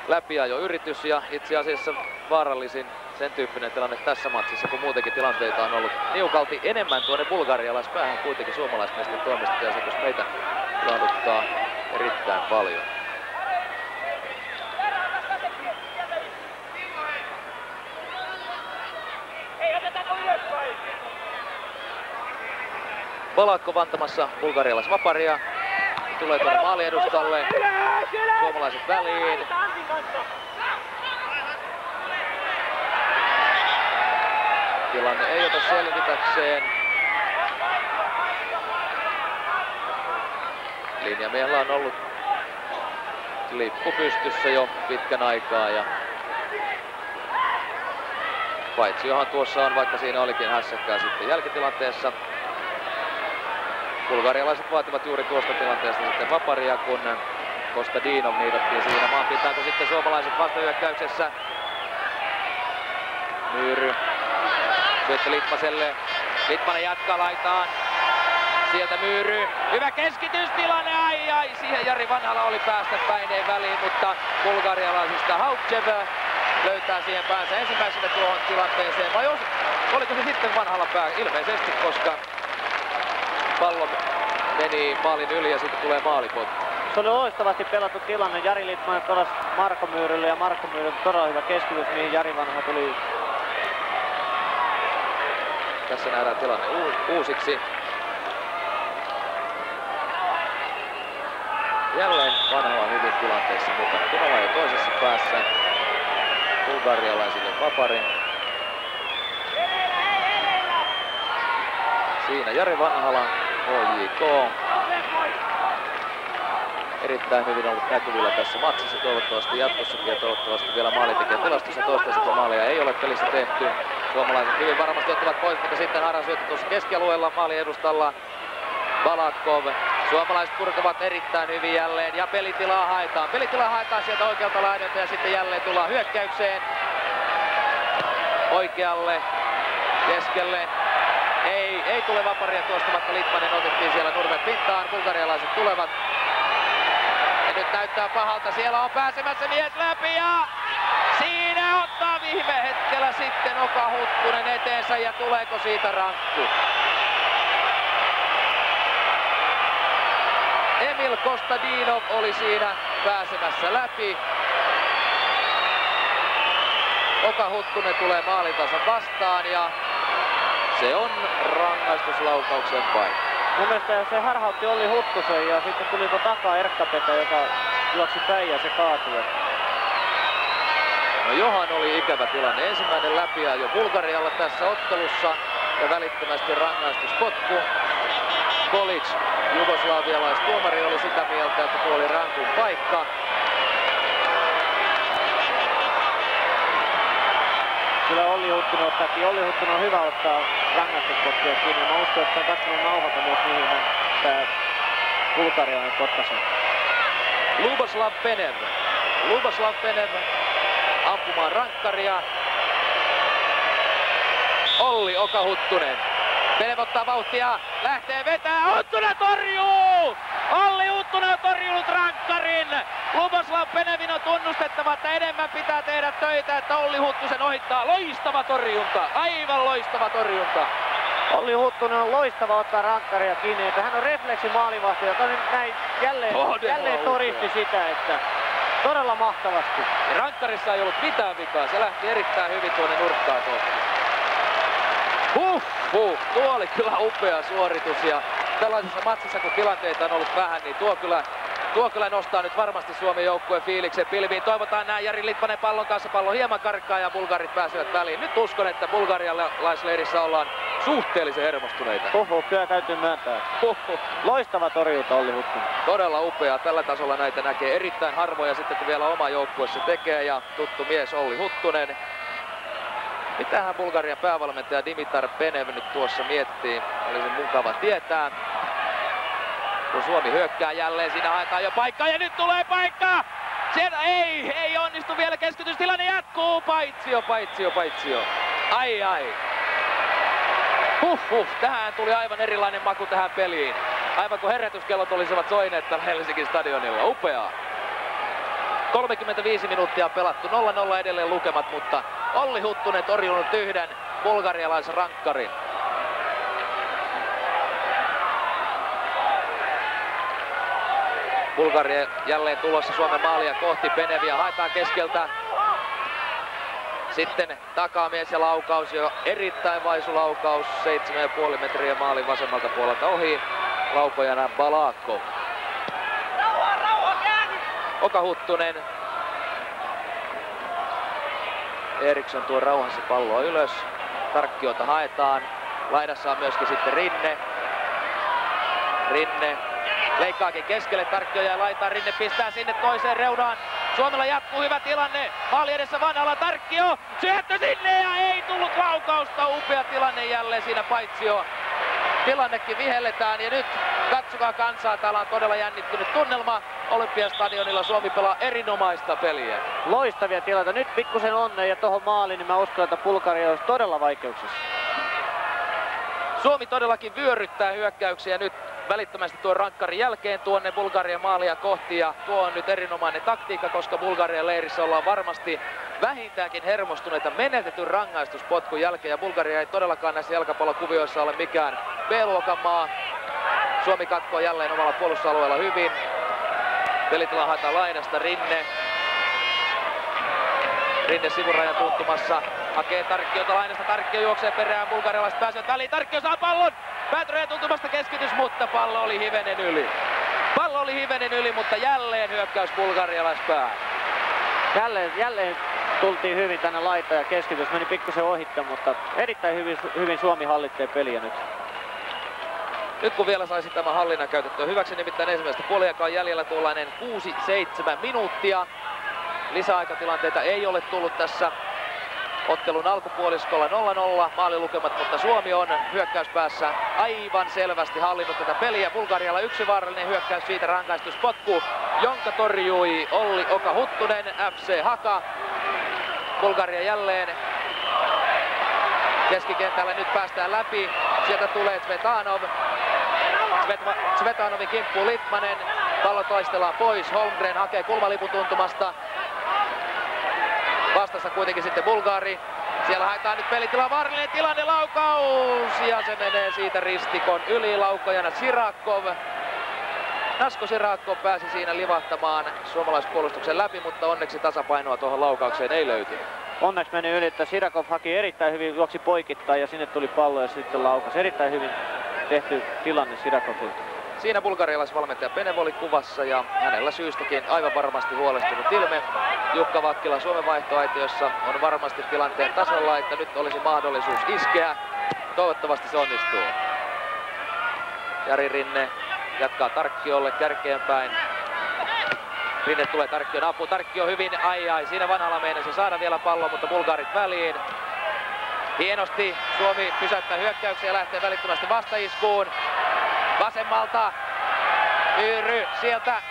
läpiajoyritys ja itse asiassa vaarallisin sen tyyppinen tilanne tässä matsissa, kun muutenkin tilanteita on ollut niukalti enemmän tuonne bulgarialaispäähän kuitenkin suomalaismiesten toimesta ja se, jos meitä ilahduttaa erittäin paljon. Balakov antamassa bulgarialaisvaparia. Tulee tuonne maaliedustalle. Suomalaiset väliin. Tilanne ei ota selvitäkseen. Linjamiehellä on ollut lippu pystyssä jo pitkän aikaa ja paitsi johan tuossa on, vaikka siinä olikin hässäkkää sitten jälkitilanteessa. Bulgarialaiset vaativat juuri tuosta tilanteesta sitten vaparia, kun Kostadinov niitattiin siinä maanpintaan, kun sitten suomalaiset vastahyökkäyksessä. Myyry syöttö Litmaselle. Litmanen jatkaa laitaan. Sieltä Myyry. Hyvä keskitystilanne. Ai. Siihen Jari Vanhala oli päästä päineen väliin, mutta bulgarialaisista Haukchev löytää siihen päänsä ensimmäisenä tuohon tilanteeseen. Vai oliko se sitten Vanhala pää? Ilmeisesti, koska pallo meni maalin yli ja siitä tulee maalipotku. Se oli loistavasti pelattu tilanne. Jari Litmanen pelasi Marko Myyrylle ja Marko Myyrylle todella hyvä keskitys, mihin Jari Vanha tuli. Tässä nähdään tilanne uusiksi. Jälleen Vanhala on hyvin tilanteessa mukana. Kunova jo toisessa päässä. Bulgarialaisille vaparin. Siinä Jari Vanhala, HJK. Erittäin hyvin ollut näkyvillä tässä matsissa, toivottavasti jatkossakin ja toivottavasti vielä maalintekijän tilastossa toistaiseksi maalia ei ole pelissä tehty. Suomalaiset hyvin varmasti ottavat pois, mutta sitten Haran syöttö tuossa keskialueella maalin edustalla Balakov. Suomalaiset purkavat erittäin hyvin jälleen ja pelitilaa haetaan. Pelitilaa haetaan sieltä oikealta laidalta ja sitten jälleen tullaan hyökkäykseen. Oikealle, keskelle. Ei tule vaparia tuosta, vaikka Litmanen otettiin siellä nurmen pintaan. Bulgarialaiset tulevat. Ja nyt näyttää pahalta. Siellä on pääsemässä mies läpi ja siinä ottaa viime hetkellä sitten Oka Huttunen eteensä ja tuleeko siitä rankku? Emil Kostadinov oli siinä pääsemässä läpi. Oka Huttunen tulee maalintansa vastaan ja se on rangaistuslaukauksen paikka. Mun mielestä se harhautti Olli Huttusen ja sitten tuli takaa Erkka-Pekka, joka juoksi päin ja se kaatui. No Johan oli ikävä tilanne. Ensimmäinen läpiajo Bulgarialla tässä ottelussa ja välittömästi rangaistuspotku. Kolic, jugoslavialaistuomari, oli sitä mieltä, että tuo oli rankun paikka. Kyllä Olli Huttunen ottaakin. Olli Huttunen on hyvä ottaa rangaistuspotkuja kiinni. Mä uskon, että on katsonut nauhalta myös mihin hän tää bulgarialainen potkasi. Luboslav Penev ampumaan rankkaria. Olli Oka Huttunen. Penev ottaa vauhtia, lähtee vetää, Huttunen torjuu! Olli Huttunen on torjunut rankkarin! Luboslav Penevin on tunnustettava, että enemmän pitää tehdä töitä, että Olli Huttusen ohittaa. Loistava torjunta, aivan loistava torjunta. Olli Huttunen on loistava ottaa rankkaria kiinni, että hän on refleksi maalivahti, joka nyt näin jälleen todisti sitä, että todella mahtavasti. Ja rankkarissa ei ollut mitään vikaa, se lähti erittäin hyvin tuonne nurkkaan kohti. Tuo oli kyllä upea suoritus ja tällaisessa matsissa kun tilanteita on ollut vähän, niin tuo kyllä nostaa nyt varmasti Suomen joukkueen fiiliksen pilviin. Toivotaan näin Jari Litmanen pallon kanssa, pallo hieman karkkaa ja bulgarit pääsevät väliin. Nyt uskon, että bulgarialaisleirissä ollaan suhteellisen hermostuneita. Kyllä täytyy myöntää. Loistava torjunta Olli Huttunen. Todella upea, tällä tasolla näitä näkee erittäin harvoja sitten kun vielä oma joukkueessa tekee ja tuttu mies Olli Huttunen. Mitähän Bulgarian päävalmentaja Dimitar Penev nyt tuossa miettii, olisi mukava tietää. Kun Suomi hyökkää jälleen, siinä haetaan jo paikkaa ja nyt tulee paikka! Siellä ei onnistu vielä, keskitystilanne jatkuu, paitsio. Ai. Tähän tuli aivan erilainen maku tähän peliin. Aivan kuin herätyskellot olisivat soineet tällä Helsingin stadionilla, upeaa. 35 minuuttia pelattu, 0-0 edelleen lukemat, mutta Olli Huttunen torjunut yhden bulgarialaisrankkarin. Bulgaria jälleen tulossa Suomen maalia kohti, Penevia haetaan keskeltä. Sitten takamies ja laukaus, jo erittäin vaisu laukaus, 7,5 metriä maalin vasemmalta puolelta ohi. Laupojana Balakov. Oka Huttunen. Eriksson tuo rauhassa palloa ylös. Tarkkiota haetaan. Laidassa on myöskin sitten Rinne leikkaakin keskelle, Tarkkio jää laitaan, Rinne pistää sinne toiseen reunaan. Suomella jatkuu hyvä tilanne. Maali edessä Vanhala, Tarkkio syöttö sinne ja ei tullut laukausta. Upea tilanne jälleen siinä paitsio. Tilannekin vihelletään ja nyt katsokaa kansaa, täällä on todella jännittynyt tunnelma. Olympiastadionilla Suomi pelaa erinomaista peliä. Loistavia tilanteita. Nyt pikkusen onnea ja tohon maaliin, niin mä uskon, että Bulgaria olisi todella vaikeuksissa. Suomi todellakin vyöryttää hyökkäyksiä nyt välittömästi tuon rankkarin jälkeen tuonne Bulgarian maalia kohti. Ja tuo on nyt erinomainen taktiikka, koska Bulgarian leirissä ollaan varmasti vähintäänkin hermostuneita menetetyn rangaistuspotkun jälkeen. Ja Bulgaria ei todellakaan näissä jalkapallokuvioissa ole mikään B-luokan maa. Suomi katkoo jälleen omalla puolustusalueella hyvin. Pelitila haetaan laidasta, Rinne sivurajan tuntumassa. Hakee Tarkkiota lainasta, Tarkkio juoksee perään, bulgarialaiset pääsevät väliin, Tarkkio saa pallon! Päätyrajan tuntumasta keskitys, mutta pallo oli hivenen yli. Mutta jälleen hyökkäys bulgarialaispää. Jälleen tultiin hyvin tänne laitaan ja keskitys meni pikkusen ohitte, mutta erittäin hyvin Suomi hallitsee peliä nyt. Nyt kun vielä saisi tämän hallinnan käytettyä hyväksi, nimittäin ensimmäistä puoliaikaa jäljellä tuollainen 6-7 minuuttia. Lisäaikatilanteita ei ole tullut tässä ottelun alkupuoliskolla 0-0 maalilukemat, mutta Suomi on hyökkäyspäässä aivan selvästi hallinnut tätä peliä. Bulgarialla yksi vaarallinen hyökkäys, siitä rangaistuspotku, jonka torjui Olli Oka Huttunen, FC Haka. Bulgaria jälleen keskikentällä, nyt päästään läpi, sieltä tulee Tsvetanovin kimppuun Litmanen, pallo taistellaan pois, Holmgren hakee kulmalipun tuntumasta. Vastassa kuitenkin sitten Bulgari. Siellä haetaan nyt pelitila, vaarallinen tilanne, laukaus ja se menee siitä ristikon yli, laukojana Sirakov. Nasko Sirakov pääsi siinä livahtamaan suomalaispuolustuksen läpi, mutta onneksi tasapainoa tuohon laukaukseen ei löytynyt. Onneksi meni yli, että Sirakov haki erittäin hyvin, juoksi poikittain ja sinne tuli pallo ja sitten laukas. Erittäin hyvin tehty tilanne Sirakovilta. Siinä bulgarialaisvalmentaja Penev oli kuvassa ja hänellä syystäkin aivan varmasti huolestunut ilme. Jukka Vakkila Suomen vaihtoaitiossa on varmasti tilanteen tasolla, että nyt olisi mahdollisuus iskeä. Toivottavasti se onnistuu. Jari Rinne jatkaa Tarkkiolle kärkeenpäin. Rinne tulee Tarkkion apuun. Tarkkio hyvin, ai, siinä Vanhala meinasi saada vielä pallon, mutta bulgarit väliin. Hienosti Suomi pysäyttää hyökkäyksiä ja lähtee välittömästi vastaiskuun. Vasemmalta Myyry sieltä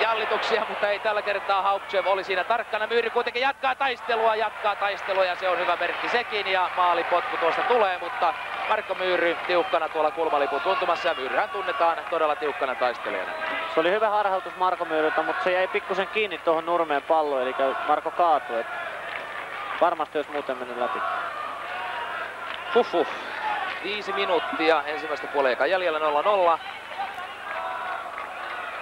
jallituksia, mutta ei tällä kertaa. Hauptsev oli siinä tarkkana. Myyry kuitenkin jatkaa taistelua ja se on hyvä merkki sekin ja maalipotku tuosta tulee, mutta Markko Myyry tiukkana tuolla kulmalipun tuntumassa ja Myyryhän tunnetaan todella tiukkana taistelijana. Se oli hyvä harhautus Marko Myyryltä, mutta se jäi pikkusen kiinni tuohon nurmeen palloon, eli Marko kaatui. Varmasti olisi muuten mennyt läpi. 5 minuuttia ensimmäistä puoliaikaa jäljellä 0-0.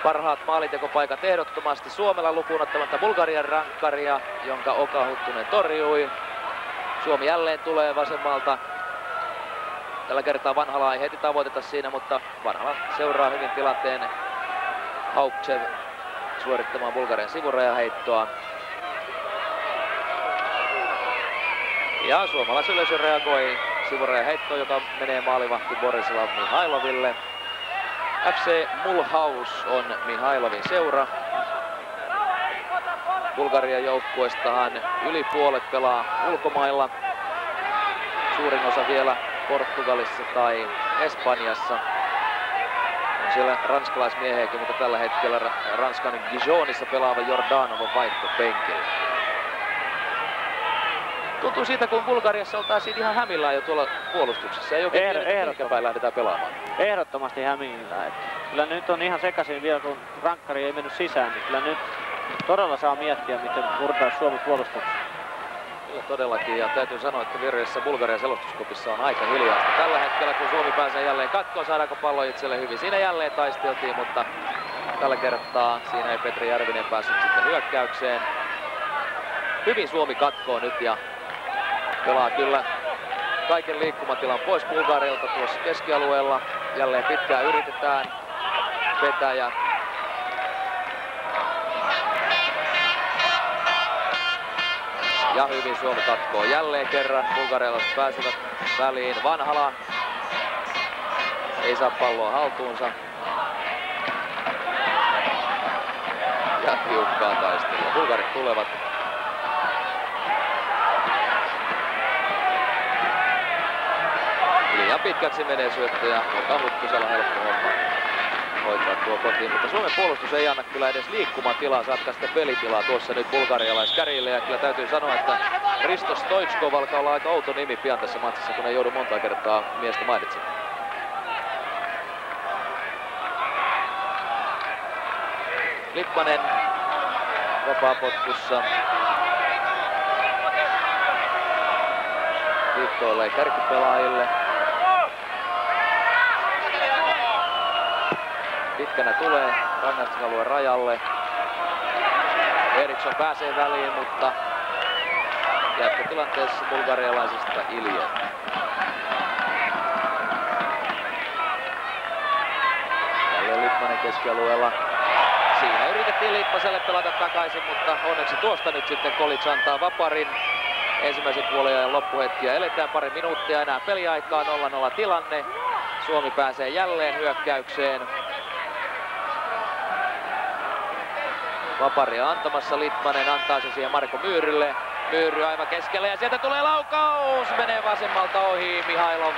Parhaat maalintekopaikat ehdottomasti Suomella lukuun ottamatta Bulgarian rankkaria, jonka Oka Huttunen torjui. Suomi jälleen tulee vasemmalta. Tällä kertaa Vanhala ei heti tavoiteta siinä, mutta Vanhala seuraa hyvin tilanteen. Hauptsev suorittamaan Bulgarian sivurajaheittoa. Ja suomalaisyleisö reagoi sivurajaheittoon, joka menee maalivahti Borislav Mihailoville. FC Mulhouse on Mihailovin seura. Bulgarian joukkueestahan yli puolet pelaa ulkomailla. Suurin osa vielä Portugalissa tai Espanjassa. On siellä ranskalaismiehiäkin, mutta tällä hetkellä Ranskan Gijonissa pelaava Jordanov on vaihtopenkillä. Tuntuu siitä, kun Bulgariassa oltaisiin ihan hämillään jo tuolla puolustuksessa. Ei oikein tiedä, minkä päin lähdetään pelaamaan. Ehdottomasti hämillään. Kyllä nyt on ihan sekaisin vielä, kun rankkari ei mennyt sisään. Niin kyllä nyt todella saa miettiä, miten murtaa Suomi puolustuksessa. Kyllä todellakin, ja täytyy sanoa, että Virjassa Bulgarian selostuskopissa on aika hiljaista. Tällä hetkellä, kun Suomi pääsee jälleen katkoon, saadaanko pallo itselle hyvin. Siinä jälleen taisteltiin, mutta tällä kertaa siinä ei Petri Järvinen päässyt sitten hyökkäykseen. Hyvin Suomi katkoo nyt ja pelaa kyllä kaiken liikkumatilan pois Bulgarialta tuossa keskialueella. Jälleen pitkään yritetään. Petäjä. Ja hyvin Suomi katkoo jälleen kerran. Bulgarialaiset pääsevät väliin. Vanhala ei saa palloa haltuunsa. Ja tiukkaa taistelua. Bulgarit tulevat. Liian pitkäksi menee syöttö ja Oka Huttusella helppo homma hoitaa tuo kotiin, mutta Suomen puolustus ei anna kyllä edes liikkumatilaa, saatkaa sitä pelitilaa tuossa nyt bulgarialaiskärille, ja kyllä täytyy sanoa, että Risto Stoichkov alkaa olla aika outo nimi pian tässä matsissa, kun ei joudu monta kertaa miestä mainitsemaan. Lippanen vapaapotkussa liittoilee kärkipelaajille. Pitkänä tulee rangaistusalueen rajalle. Eriksson pääsee väliin, mutta jatkotilanteessa bulgarialaisista Iljen. Jälleen Lippanen keskialueella. Siinä yritettiin Lippaselle pelata takaisin, mutta onneksi tuosta nyt sitten Kolic antaa vaparin. Ensimmäisen puoliajan loppuhetkiä eletään pari minuuttia enää peliaikaa, 0-0 tilanne. Suomi pääsee jälleen hyökkäykseen. Vaparia antamassa, Litmanen antaa se siihen Marko Myyrylle. Myyry aivan keskellä ja sieltä tulee laukaus, menee vasemmalta ohi. Mihailov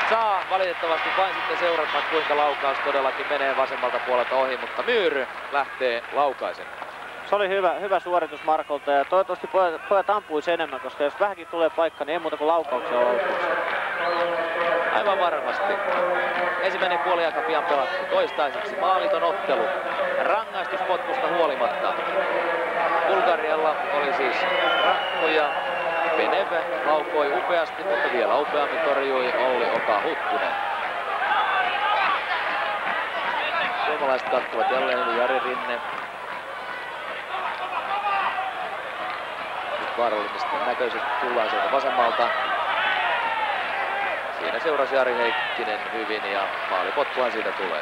saa valitettavasti vain sitten seurata, kuinka laukaus todellakin menee vasemmalta puolelta ohi, mutta Myyry lähtee laukaisemaan. Se oli hyvä suoritus Markolta ja toivottavasti pojat ampuisi enemmän, koska jos vähänkin tulee paikka, niin ei muuta kuin laukauksia laukauksia. Aivan varmasti. Ensimmäinen puoliaika pian pelattu. Toistaiseksi maaliton ottelu. Rangaistuspotkusta huolimatta. Bulgarialla oli siis rankkoja. Penev laukoi upeasti, mutta vielä upeammin torjui Olli Oka Huttunen. Suomalaiset katsovat jälleen eli Jari Rinne. Nyt vaarallisesti näköisesti tullaan sieltä vasemmalta. Siinä seurasi Jari Heikkinen hyvin ja maalipotkuhan siitä tulee.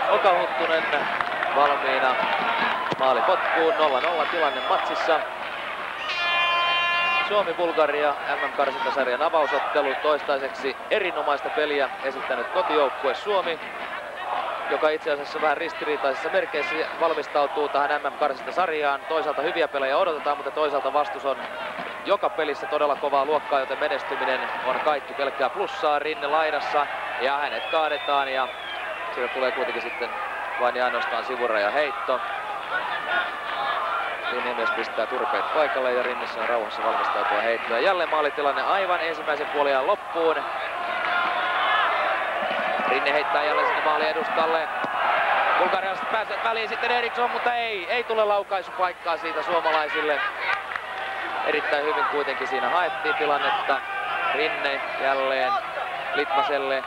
Oka Huttunen valmiina maalipotkuun, 0-0 tilanne matsissa. Suomi-Bulgaria MM-karsintasarjan avausottelu, toistaiseksi erinomaista peliä esittänyt kotijoukkue Suomi, joka itse asiassa vähän ristiriitaisissa merkeissä valmistautuu tähän MM-karsintasarjaan. Toisaalta hyviä pelejä odotetaan, mutta toisaalta vastus on joka pelissä todella kovaa luokkaa, joten menestyminen on kaikki pelkkää plussaa. Rinne laidassa, Ja hänet kaadetaan ja sieltä tulee kuitenkin sitten vain ja ainoastaan sivuraja heitto. Linjamies pistää turpeet paikalle ja Rinne on rauhassa valmistautua heittoa. Jälleen maalitilanne aivan ensimmäisen puoliajan loppuun. Rinne heittää jälleen sinne maalin edustalle. Bulgarialaiset pääsevät väliin sitten Eriksson, mutta ei tule laukaisupaikkaa siitä suomalaisille. Erittäin hyvin kuitenkin siinä haettiin tilannetta. Rinne jälleen Litmaselle.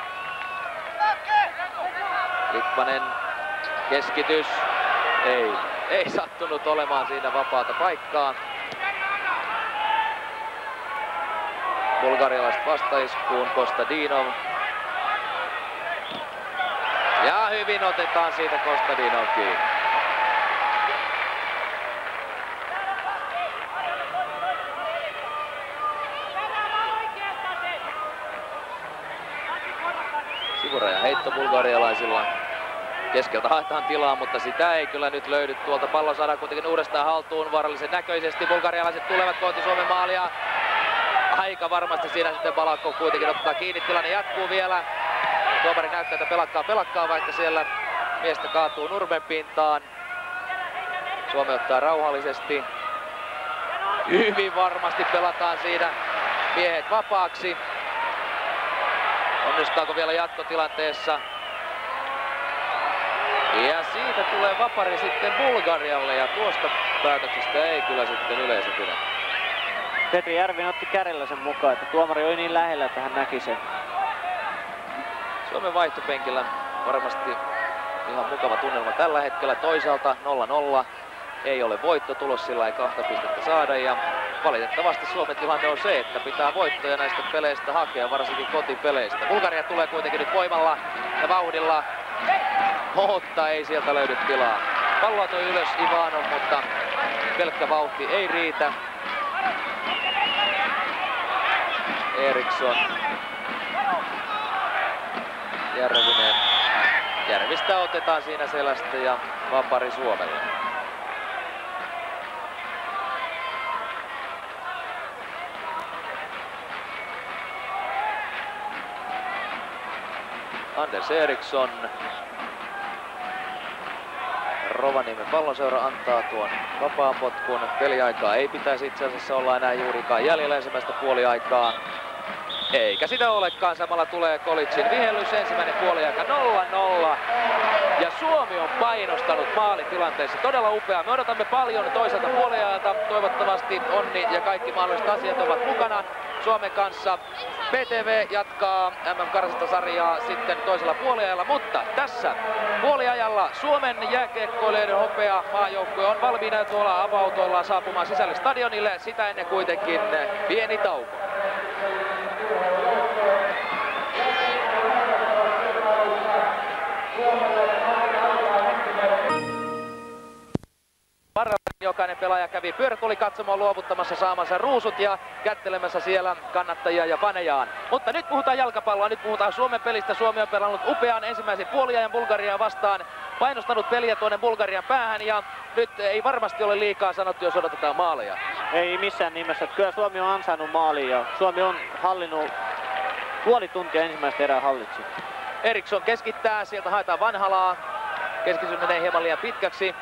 Litmanen keskitys. Ei sattunut olemaan siinä vapaata paikkaa. Bulgarialaiset vastaiskuun Kostadinov. Ja hyvin otetaan siitä Kostadinov kiinni. Sivuraja heitto bulgarialaisilla. Keskeltä haetaan tilaa, mutta sitä ei kyllä nyt löydy tuolta. Pallo saadaan kuitenkin uudestaan haltuun vaarallisen näköisesti. Bulgarialaiset tulevat kohti Suomen maalia. Aika varmasti siinä sitten Balakko kuitenkin ottaa kiinni. Tilanne jatkuu vielä. Tuomari näyttää, että pelakkaa, vaikka siellä miestä kaatuu nurmen pintaan. Suomi ottaa rauhallisesti. Hyvin varmasti pelataan siinä miehet vapaaksi. Onnistuuko vielä jatkotilanteessa? Ja siitä tulee vapari sitten Bulgarialle ja tuosta päätöksestä ei kyllä sitten yleisö pidä. Petri Järvinen otti kärjellä sen mukaan, että tuomari oli niin lähellä, että hän näki sen. Suomen vaihtopenkillä varmasti ihan mukava tunnelma tällä hetkellä. Toisaalta 0-0. Ei ole voittotulos, sillä ei 2 pistettä saada. Ja valitettavasti Suomen tilanne on se, että pitää voittoja näistä peleistä hakea, varsinkin kotipeleistä. Bulgaria tulee kuitenkin nyt voimalla ja vauhdilla. Mutta ei sieltä löydy tilaa. Palloa toi ylös Ivanov, mutta pelkkä vauhti ei riitä. Eriksson. Järvinen. Järvistä otetaan siinä selästä ja vapari Suomelle. Anders Eriksson. Rovaniemen Pallonseura antaa tuon vapaan potkun. Peliaikaa ei pitäisi itse asiassa olla enää juurikaan jäljellä ensimmäistä puoliaikaa. Eikä sitä olekaan. Samalla tulee Kolicin vihellys. Ensimmäinen puoliaika 0-0. Ja Suomi on painostanut maalitilanteessa. Todella upea. Me odotamme paljon toiselta puoliajalta. Toivottavasti onni ja kaikki mahdolliset asiat ovat mukana Suomen kanssa. PTV jatkaa MM-karsintasarjaa sitten toisella puoliajalla, mutta tässä puoliajalla Suomen jääkiekkoilijoiden hopea maajoukkue on valmiina tuolla avautoilla saapumaan sisälle stadionille. Sitä ennen kuitenkin pieni tauko. Jokainen pelaaja kävi pyörätulikatsomoon luovuttamassa saamansa ruusut ja kättelemässä siellä kannattajia ja fanejaan. Mutta nyt puhutaan jalkapalloa, nyt puhutaan Suomen pelistä. Suomi on pelannut upean ensimmäisen puoliajan Bulgariaa vastaan. Painostanut peliä tuonne Bulgarian päähän ja nyt ei varmasti ole liikaa sanottu, jos odotetaan maaleja. Ei missään nimessä. Kyllä Suomi on ansainnut maaliin ja Suomi on hallinnut puoli tuntia ensimmäistä erää hallitsi. Eriksson keskittää, sieltä haetaan Vanhalaa. Keskitys menee hieman liian pitkäksi.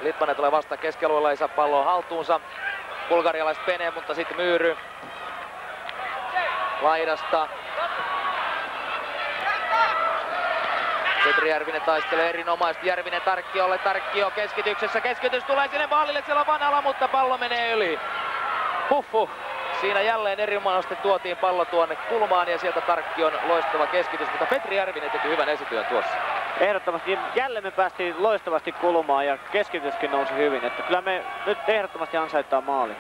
Litmanen tulee vastaan keskialueella, ei saa palloa haltuunsa. Bulgarialaiset penee, mutta sitten Myyry laidasta. Petri Järvinen taistelee erinomaisesti. Järvinen Tarkkiolle. Tarkkio keskityksessä. Keskitys tulee sinne maalille. Siellä on Vanhala, mutta pallo menee yli. Huhhuh. Siinä jälleen erinomaisesti tuotiin pallo tuonne kulmaan ja sieltä Tarkkion loistava keskitys, mutta Petri Järvinen teki hyvän esityön tuossa. Ehdottomasti jälleen me päästiin loistavasti kulmaan ja keskityskin nousi hyvin, että kyllä me nyt ehdottomasti ansaitaan maali.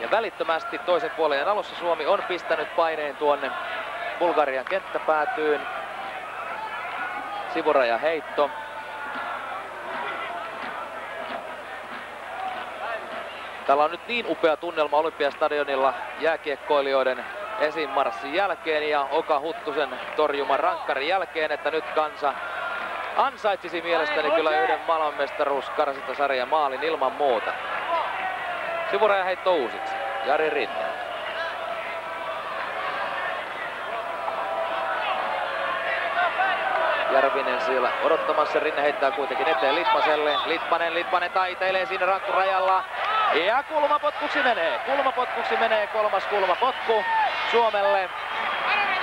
Ja välittömästi toisen puolen alussa Suomi on pistänyt paineen tuonne Bulgarian kenttäpäätyyn. Sivuraja heitto. Täällä on nyt niin upea tunnelma Olympiastadionilla jääkiekkoilijoiden esimarssin jälkeen ja Oka Huttusen torjuman rankkarin jälkeen, että nyt kansa ansaitsisi mielestäni kyllä yhden maailmanmestaruuskarsintasarjan maalin ilman muuta. Sivuraja heitto uusiksi. Jari Rinne. Järvinen siellä odottamassa. Rinne heittää kuitenkin eteen Litmaselle. Litmanen taiteilee siinä rankkurajalla. Ja kulmapotkuksi menee. Kolmas kulmapotku Suomelle.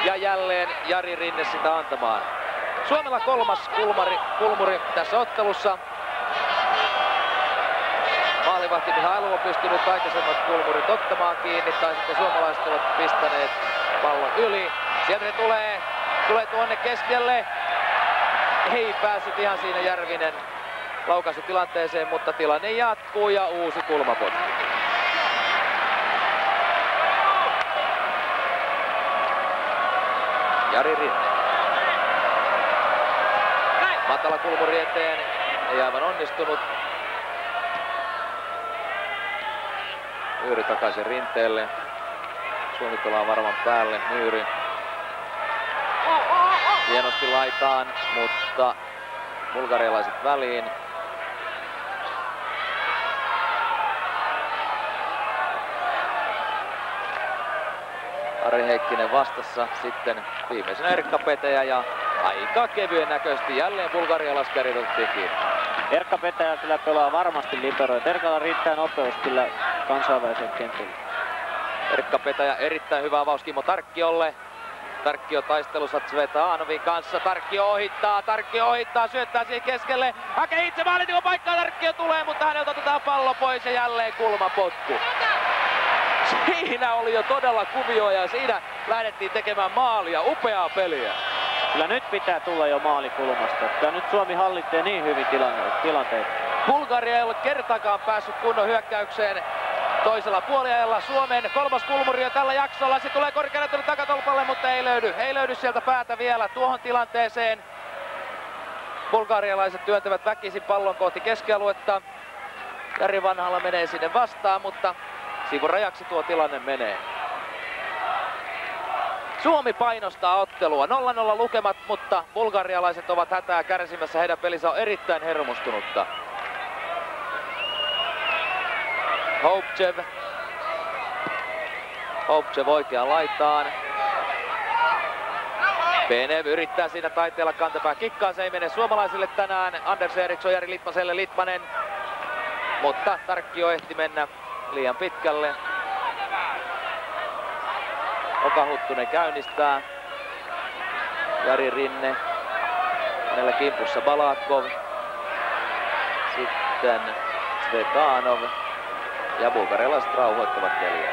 Ja jälleen Jari Rinne sitä antamaan. Suomella kolmas kulmuri tässä ottelussa. Maalivahti Mihailu on pystynyt aikaisemmat kulmurit ottamaan kiinni, tai sitten suomalaiset ovat pistäneet pallon yli. Sieltä ne tulee tuonne keskelle. Ei päässyt ihan siinä Järvinen laukaisutilanteeseen, mutta tilanne jatkuu ja uusi kulmapotku. Jari Rinne. Matala kulmuri eteen, ei aivan onnistunut. Myyri takaisin Rinteelle. Suunnitellaan varmaan päälle. Myyri. Hienosti laitaan, mutta bulgarialaiset väliin. Ari Heikkinen vastassa, sitten viimeisenä Erkka Petäjä ja aika kevyen näköisesti jälleen bulgarialaiskärjet otettiin kiinni. Erkka Petäjä kyllä pelaa varmasti liberoja. Erkalla riittää nopeus kyllä kansainväliseen kentälle. Erkka Petäjä erittäin hyvä avaus Kimmo Tarkkiolle. Tarkkio taistelussa Tsvetanovin kanssa. Tarkkio ohittaa, syöttää siihen keskelle. Hakee itse maalintekon paikkaa, Tarkkio tulee, mutta häneltä otetaan pallo pois ja jälleen kulmapotku. Siinä oli jo todella kuvio ja siinä lähdettiin tekemään maalia. Upeaa peliä. Kyllä nyt pitää tulla jo maalikulmasta. Kyllä nyt Suomi hallitsee niin hyvin tilanteet. Bulgaria ei ole kertaakaan päässyt kunnon hyökkäykseen toisella puoliajalla. Suomen kolmas kulmuri on tällä jaksolla. Se tulee korkealle tuonne takatolpalle, mutta ei löydy sieltä päätä vielä tuohon tilanteeseen. Bulgarialaiset työntävät väkisin pallon kohti keskialuetta. Jari Vanhala menee sinne vastaan, mutta sivurajaksi tuo tilanne menee. Suomi painostaa ottelua. 0-0 lukemat, mutta bulgarialaiset ovat hätää kärsimässä. Heidän pelinsä on erittäin hermostunutta. Hopchev oikeaan laitaan. Penev yrittää siinä taiteella kantapää kikkaa. Se ei mene suomalaisille tänään. Anders Eriksson, Jari Litmaselle, Litmanen. Mutta Tarkkio ehti mennä liian pitkälle. Oka Huttunen käynnistää. Jari Rinne. Hänellä kimpussa Balakov. Sitten Tsvetanov. Ja bulgarialaiset rauhoittavat peliä.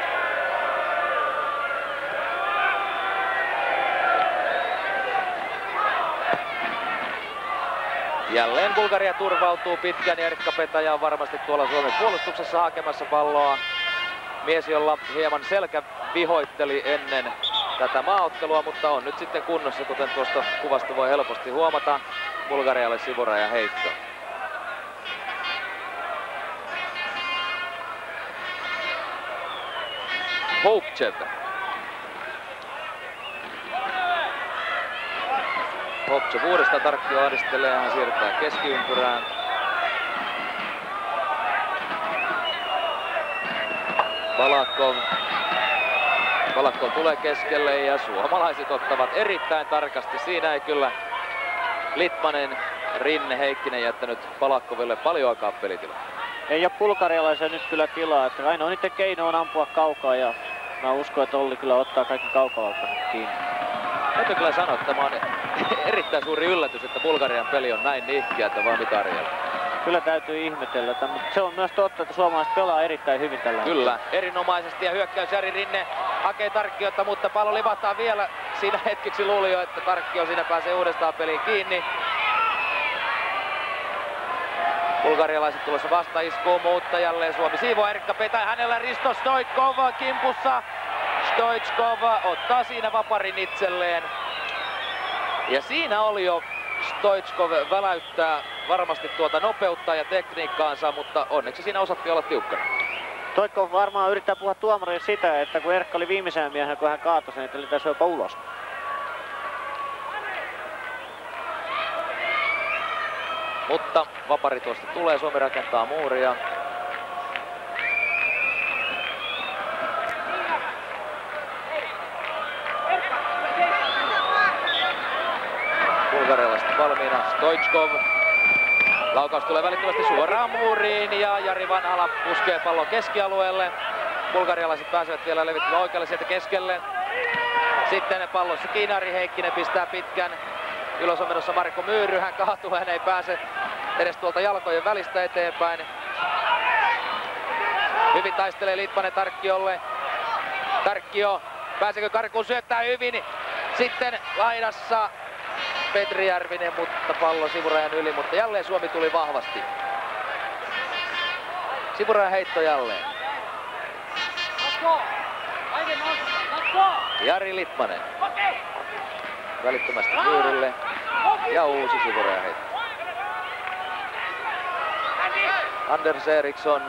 Jälleen Bulgaria turvautuu pitkään ja Erkka Petäjä on varmasti tuolla Suomen puolustuksessa hakemassa palloa. Mies, jolla hieman selkä vihoitteli ennen tätä maaottelua, mutta on nyt sitten kunnossa, kuten tuosta kuvasta voi helposti huomata. Bulgarialle sivuraja heitto. Hopchev. Hopchev uudestaan Tarkkio ahdistelee ja hän siirtää keskiympyrään. Balakov tulee keskelle ja suomalaiset ottavat erittäin tarkasti. Siinä ei kyllä Litmanen, Rinne, Heikkinen jättänyt Balakoville paljon aikaa pelitilaa. Ei ole bulgarialaisia nyt kyllä tilaa, että ainoa niiden keino on ampua kaukaa ja mä uskon, että Olli kyllä ottaa kaikki kaukalaukat kiinni. Täytyy kyllä sanoa, että tämä on erittäin suuri yllätys, että Bulgarian peli on näin nihkeä Vami Tarjalla. Kyllä täytyy ihmetellä, mutta se on myös totta, että suomalaiset pelaa erittäin hyvin tällä hetkellä. Kyllä, erinomaisesti ja hyökkäys Jari Rinne hakee Tarkkiota, mutta pallo livahtaa vielä. Siinä hetkeksi luuli jo, että Tarkkio siinä pääsee uudestaan peliin kiinni. Bulgarialaiset tulossa vastaiskuun, mutta jälleen Suomi siivoo. Erkka Petäjä, hänellä Risto Stoichkov kimpussa. Stoichkov ottaa siinä vaparin itselleen. Ja siinä oli jo Stoichkov väläyttää varmasti tuota nopeutta ja tekniikkaansa, mutta onneksi siinä osattiin olla tiukkana. Stoichkov varmaan yrittää puhua tuomarille sitä, että kun Erkka oli viimeisenä miehenä, kun hän kaatoi sen, että litäisi jopa ulos. Mutta vapari tuosta tulee, Suomi rakentaa muuria. Bulgarialaiset valmiina. Stoichkov. Laukaus tulee välittömästi suoraan muuriin ja Jari Vanhala puskee pallon keskialueelle. Bulgarialaiset pääsevät vielä levittämään oikealle sieltä keskelle. Sitten pallossa Kiinari, Heikkinen pistää pitkän. Ylös on menossa Marko Myyry, hän kaatuu, hän ei pääse edes tuolta jalkojen välistä eteenpäin. Hyvin taistelee Litmanen Tarkkiolle. Tarkkio, pääseekö karkuun, syöttää hyvin. Sitten laidassa Petri Järvinen, mutta pallo sivurajan yli, mutta jälleen Suomi tuli vahvasti. Sivurajan heitto jälleen. Jari Litmanen. Välittömästi Myyrylle ja uusi sivurajan heitto. Anders Eriksson.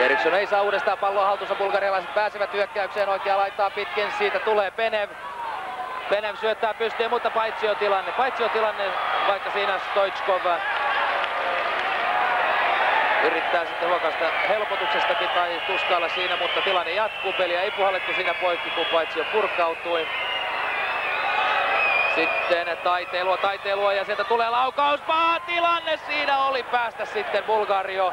Eriksson ei saa uudestaan palloa haltuunsa, bulgarialaiset pääsevät hyökkäykseen oikea laittaa pitkin, siitä tulee Penev. Penev syöttää pystyyn, mutta paitsiotilanne, vaikka siinä Stoichkov yrittää sitten huokaista helpotuksestakin tai tuskailla siinä, mutta tilanne jatkuu, peliä ei puhallettu siinä poikki, kun paitsio purkautui. Sitten taiteilua ja sieltä tulee laukaus, paha tilanne, siinä oli päästä sitten Bulgario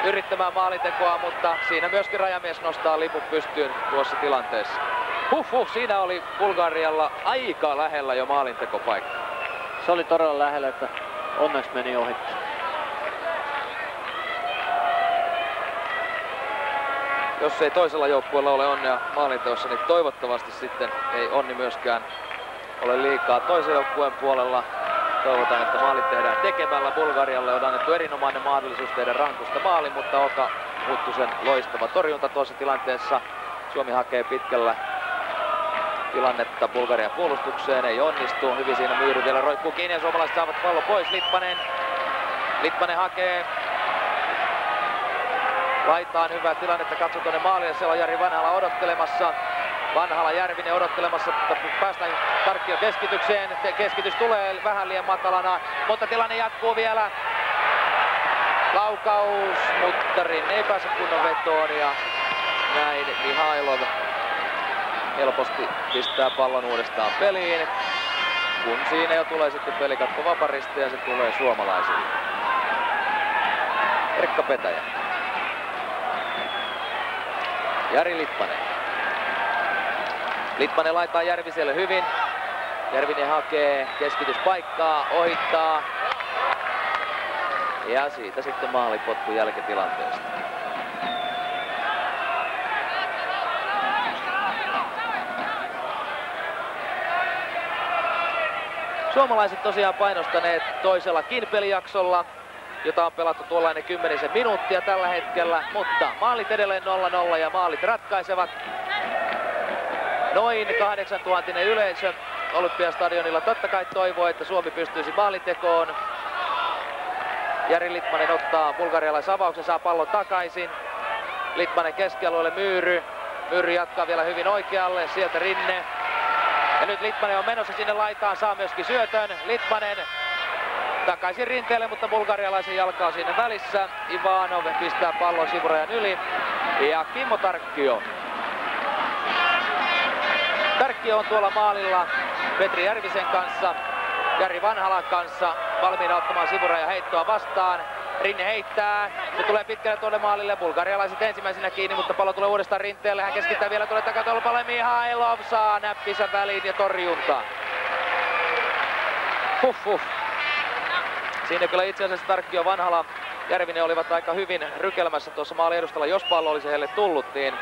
yrittämään maalintekoa, mutta siinä myöskin rajamies nostaa lipun pystyyn tuossa tilanteessa. Siinä oli Bulgarialla aika lähellä jo maalintekopaikka. Se oli todella lähellä, että onneksi meni ohi. Jos ei toisella joukkueella ole onnea maalinteossa, niin toivottavasti sitten ei onni myöskään ole liikaa toisen joukkueen puolella. Toivotaan, että maalit tehdään tekemällä. Bulgarialle on annettu erinomainen mahdollisuus tehdä rankusta maali, mutta Oka Huttusen loistava torjunta tuossa tilanteessa. Suomi hakee pitkällä tilannetta Bulgarian puolustukseen, ei onnistu. Hyvin siinä Myyry vielä roikkuu kiinni ja suomalaiset saavat pallon pois. Litmanen hakee laitaan hyvää tilannetta, katso tuonne maalille, siellä on Jari Vanhala odottelemassa. Vanhala, Järvinen odottelemassa, päästään Tarkkion keskitykseen. Keskitys tulee vähän liian matalana, mutta tilanne jatkuu vielä. Laukaus, mutta Rinne ei pääse kunnon vetoon ja näin Mihailov helposti pistää pallon uudestaan peliin. Kun siinä jo tulee sitten pelikatko vaparista ja se tulee suomalaisille. Erkka Petäjä. Jari Litmanen. Litmanen laittaa Järviselle hyvin. Järvinen hakee keskityspaikkaa, ohittaa. Ja siitä sitten maalipotku jälkitilanteesta. Suomalaiset tosiaan painostaneet toisellakin pelijaksolla, jota on pelattu tuollainen 10 minuuttia tällä hetkellä, mutta maalit edelleen 0-0 ja maalit ratkaisevat. Noin 8000 yleisö Olympiastadionilla totta kai toivoo, että Suomi pystyisi maalintekoon. Jari Litmanen ottaa bulgarialaisavauksen, saa pallon takaisin. Litmanen keskialueelle Myyry. Myyry jatkaa vielä hyvin oikealle, sieltä Rinne. Ja nyt Litmanen on menossa sinne laitaan, saa myöskin syötön. Litmanen takaisin rinteelle, mutta bulgarialaisen jalka on siinä välissä. Ivanov pistää pallon sivurajan yli. Ja Kimmo Tarkkio. Tarkkio on tuolla maalilla Petri Järvisen kanssa, Jari Vanhalan kanssa valmiina ottamaan sivurajan heittoa vastaan. Rinne heittää, se tulee pitkälle tuonne maalille, bulgarialaiset ensimmäisenä kiinni, mutta pallo tulee uudestaan rinteelle. Hän keskittää vielä tuonne takatolpalle, Mihailov saa näppisä väliin ja torjunta. Siinä kyllä itse asiassa Tarkkio, Vanhala, Järvinen olivat aika hyvin rykelmässä tuossa maalin edustalla. Jos pallo olisi heille tullut, niin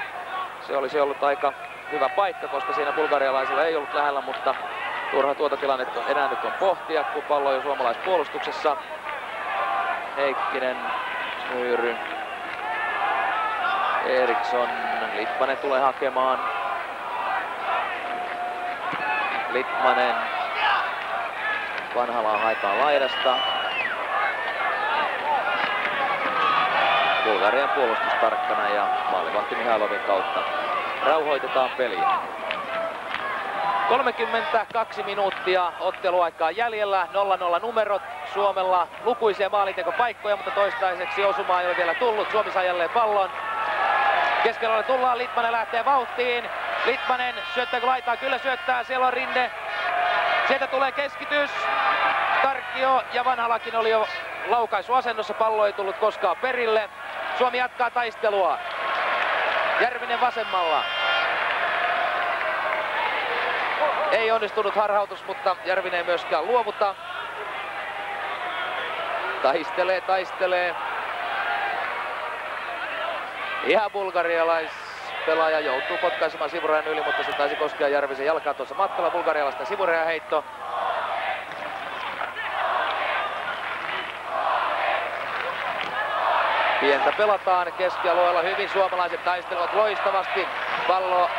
se olisi ollut aika hyvä paikka, koska siinä bulgarialaisilla ei ollut lähellä, mutta turha tuota tilannetta enää nyt on pohtia, kun pallo on jo suomalaispuolustuksessa. Heikkinen, Myyry, Eriksson, Litmanen tulee hakemaan. Litmanen, Vanhalaa haetaan laidasta. Bulgarian puolustus tarkkana ja maalivahti Mihailovin kautta rauhoitetaan peliä. 32 minuuttia otteluaikaa jäljellä, 0-0 numerot. Suomella lukuisia maalintekopaikkoja, mutta toistaiseksi osumaa ei ole vielä tullut. Suomi saa jälleen pallon. Keskellä tullaan, Litmanen lähtee vauhtiin. Litmanen, syöttääkö laitaa? Kyllä syöttää, siellä on Rinne. Sieltä tulee keskitys. Tarkkio ja Vanhalakin oli jo laukaisuasennossa, pallo ei tullut koskaan perille. Suomi jatkaa taistelua. Järvinen vasemmalla. Ei onnistunut harhautus, mutta Järvinen ei myöskään luovuta. Taistelee. Ja bulgarialaispelaaja joutuu potkaisemaan sivurajan yli, mutta se taisi koskea Järvisen jalkaa tuossa matkalla. Bulgarialaisten sivurajan heitto. Pientä pelataan keskialueella, hyvin suomalaiset taistelevat loistavasti. Pallo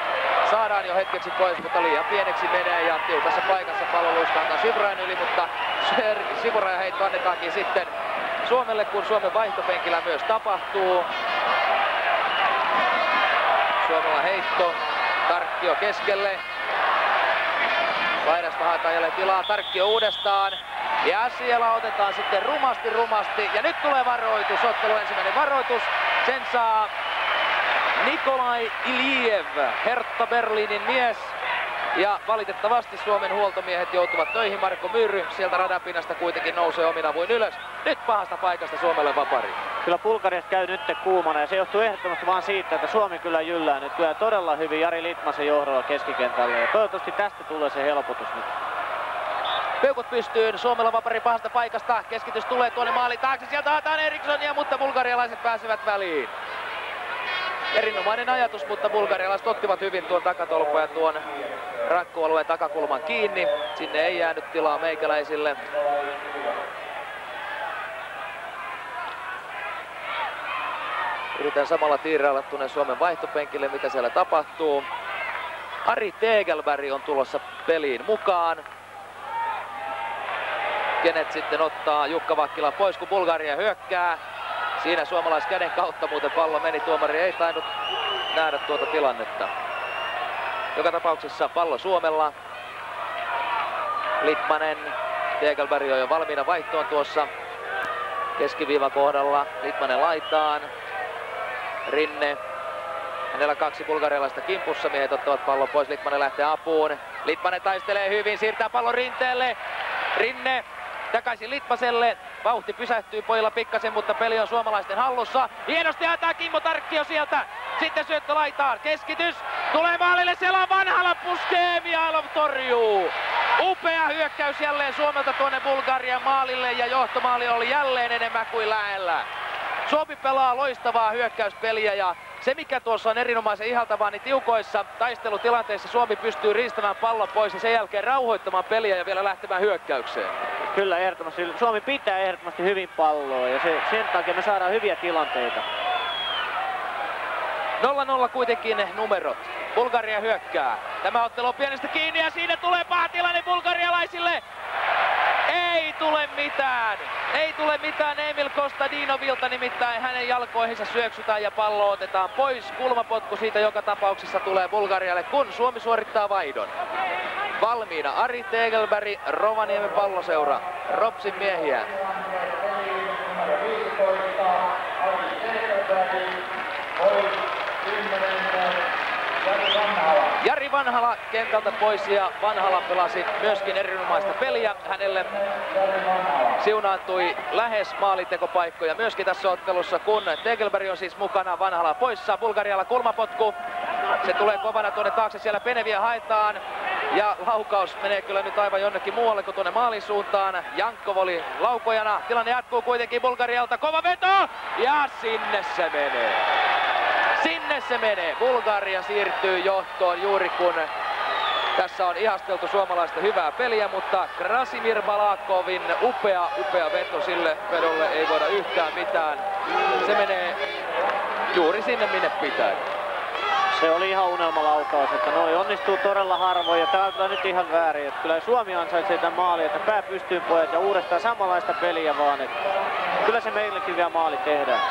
saadaan jo hetkeksi pois, mutta liian pieneksi menee ja tiukassa paikassa pallo luiskahtaa sivurajan yli, mutta sivurajan heitto annetaankin sitten Suomelle, kun Suomen vaihtopenkillä myös tapahtuu. Suomella heitto, Tarkkio keskelle. Laidasta haetaan jälleen tilaa, Tarkkio uudestaan. Ja siellä otetaan sitten rumasti. Ja nyt tulee varoitus, ottelu ensimmäinen varoitus. Sen saa Nikolai Iliev, Hertha Berliinin mies. Ja valitettavasti Suomen huoltomiehet joutuvat töihin. Marko Myyry sieltä radanpinnasta kuitenkin nousee omin avuin ylös. Nyt pahasta paikasta Suomelle vapari. Kyllä Bulgariasta käy nyt kuumana ja se johtuu ehdottomasti vaan siitä, että Suomi kyllä jyllää nyt kyllä todella hyvin Jari Litmasen johdolla keskikentälle. Ja toivottavasti tästä tulee se helpotus nyt. Peukut pystyyn, Suomella vapari pahasta paikasta. Keskitys tulee tuonne maalin taakse, sieltä haetaan Erikssonia, mutta bulgarialaiset pääsevät väliin. Erinomainen ajatus, mutta bulgarialaiset ottivat hyvin tuon takatolpan ja tuon rankkualueen takakulman kiinni. Sinne ei jäänyt tilaa meikäläisille. Yritän samalla tiirailla tuonne Suomen vaihtopenkille, mitä siellä tapahtuu. Ari Tegelberg on tulossa peliin mukaan. Kenet sitten ottaa Jukka Vakkila pois, kun Bulgaria hyökkää. Siinä suomalaiskäden kautta muuten pallo meni, tuomari ei tainnut nähdä tuota tilannetta. Joka tapauksessa pallo Suomella. Litmanen, Tegelberg on jo valmiina vaihtoon tuossa keskiviivan kohdalla. Litmanen laitaan. Rinne. Hänellä kaksi bulgarialaista kimpussa, miehet ottavat pallon pois, Litmanen lähtee apuun. Litmanen taistelee hyvin, siirtää pallon Rinteelle. Rinne takaisin Litmaselle. Vauhti pysähtyy pojilla pikkasen, mutta peli on suomalaisten hallussa. Hienosti haetaan Kimmo Tarkkio sieltä. Sitten syöttö laitaan. Keskitys. Tulee maalille. Siellä on Vanhala, puskee. Mihailov torjuu. Upea hyökkäys jälleen Suomelta tuonne Bulgarian maalille ja johtomaali oli jälleen enemmän kuin lähellä. Suomi pelaa loistavaa hyökkäyspeliä ja se mikä tuossa on erinomaisen ihaltavaa, niin tiukoissa taistelutilanteissa Suomi pystyy riistämään pallon pois ja sen jälkeen rauhoittamaan peliä ja vielä lähtemään hyökkäykseen. Kyllä ehdottomasti. Suomi pitää ehdottomasti hyvin palloa ja sen takia me saadaan hyviä tilanteita. 0-0 kuitenkin numerot. Bulgaria hyökkää. Tämä ottelu on pienestä kiinni ja siinä tulee paha tilanne bulgarialaisille. Ei tule mitään. Ei tule mitään Emil Kostadinovilta, nimittäin hänen jalkoihinsa syöksytään ja pallo otetaan pois. Kulmapotku siitä joka tapauksessa tulee Bulgarialle, kun Suomi suorittaa vaihdon. Valmiina Ari Tegelberg, Rovaniemen Palloseura, Ropsin miehiä. Jari Vanhala kentältä pois ja Vanhala pelasi myöskin erinomaista peliä. Hänelle siunaantui lähes maalintekopaikkoja myöskin tässä ottelussa, kun Tegelberg on siis mukana, Vanhala poissa. Bulgarialla kulmapotku. Se tulee kovana tuonne taakse, siellä Peneviä haetaan. Ja laukaus menee kyllä nyt aivan jonnekin muualle kuin tuonne maalin suuntaan. Jankov oli laukojana. Tilanne jatkuu kuitenkin Bulgarialta. Kova veto! Ja sinne se menee. Sinne se menee. Bulgaria siirtyy johtoon juuri kun tässä on ihasteltu suomalaista hyvää peliä, mutta Krasimir Balakovin upea veto, sille vedolle ei voida yhtään mitään. Se menee juuri sinne minne pitää. Se oli ihan unelmalaukaus, että noi onnistuu todella harvoin ja tää on nyt ihan väärin. Että kyllä Suomi ansaitsee tämän maalin, että pää pystyyn pojat ja uudestaan samanlaista peliä vaan. Että kyllä se meillekin vielä maali tehdään.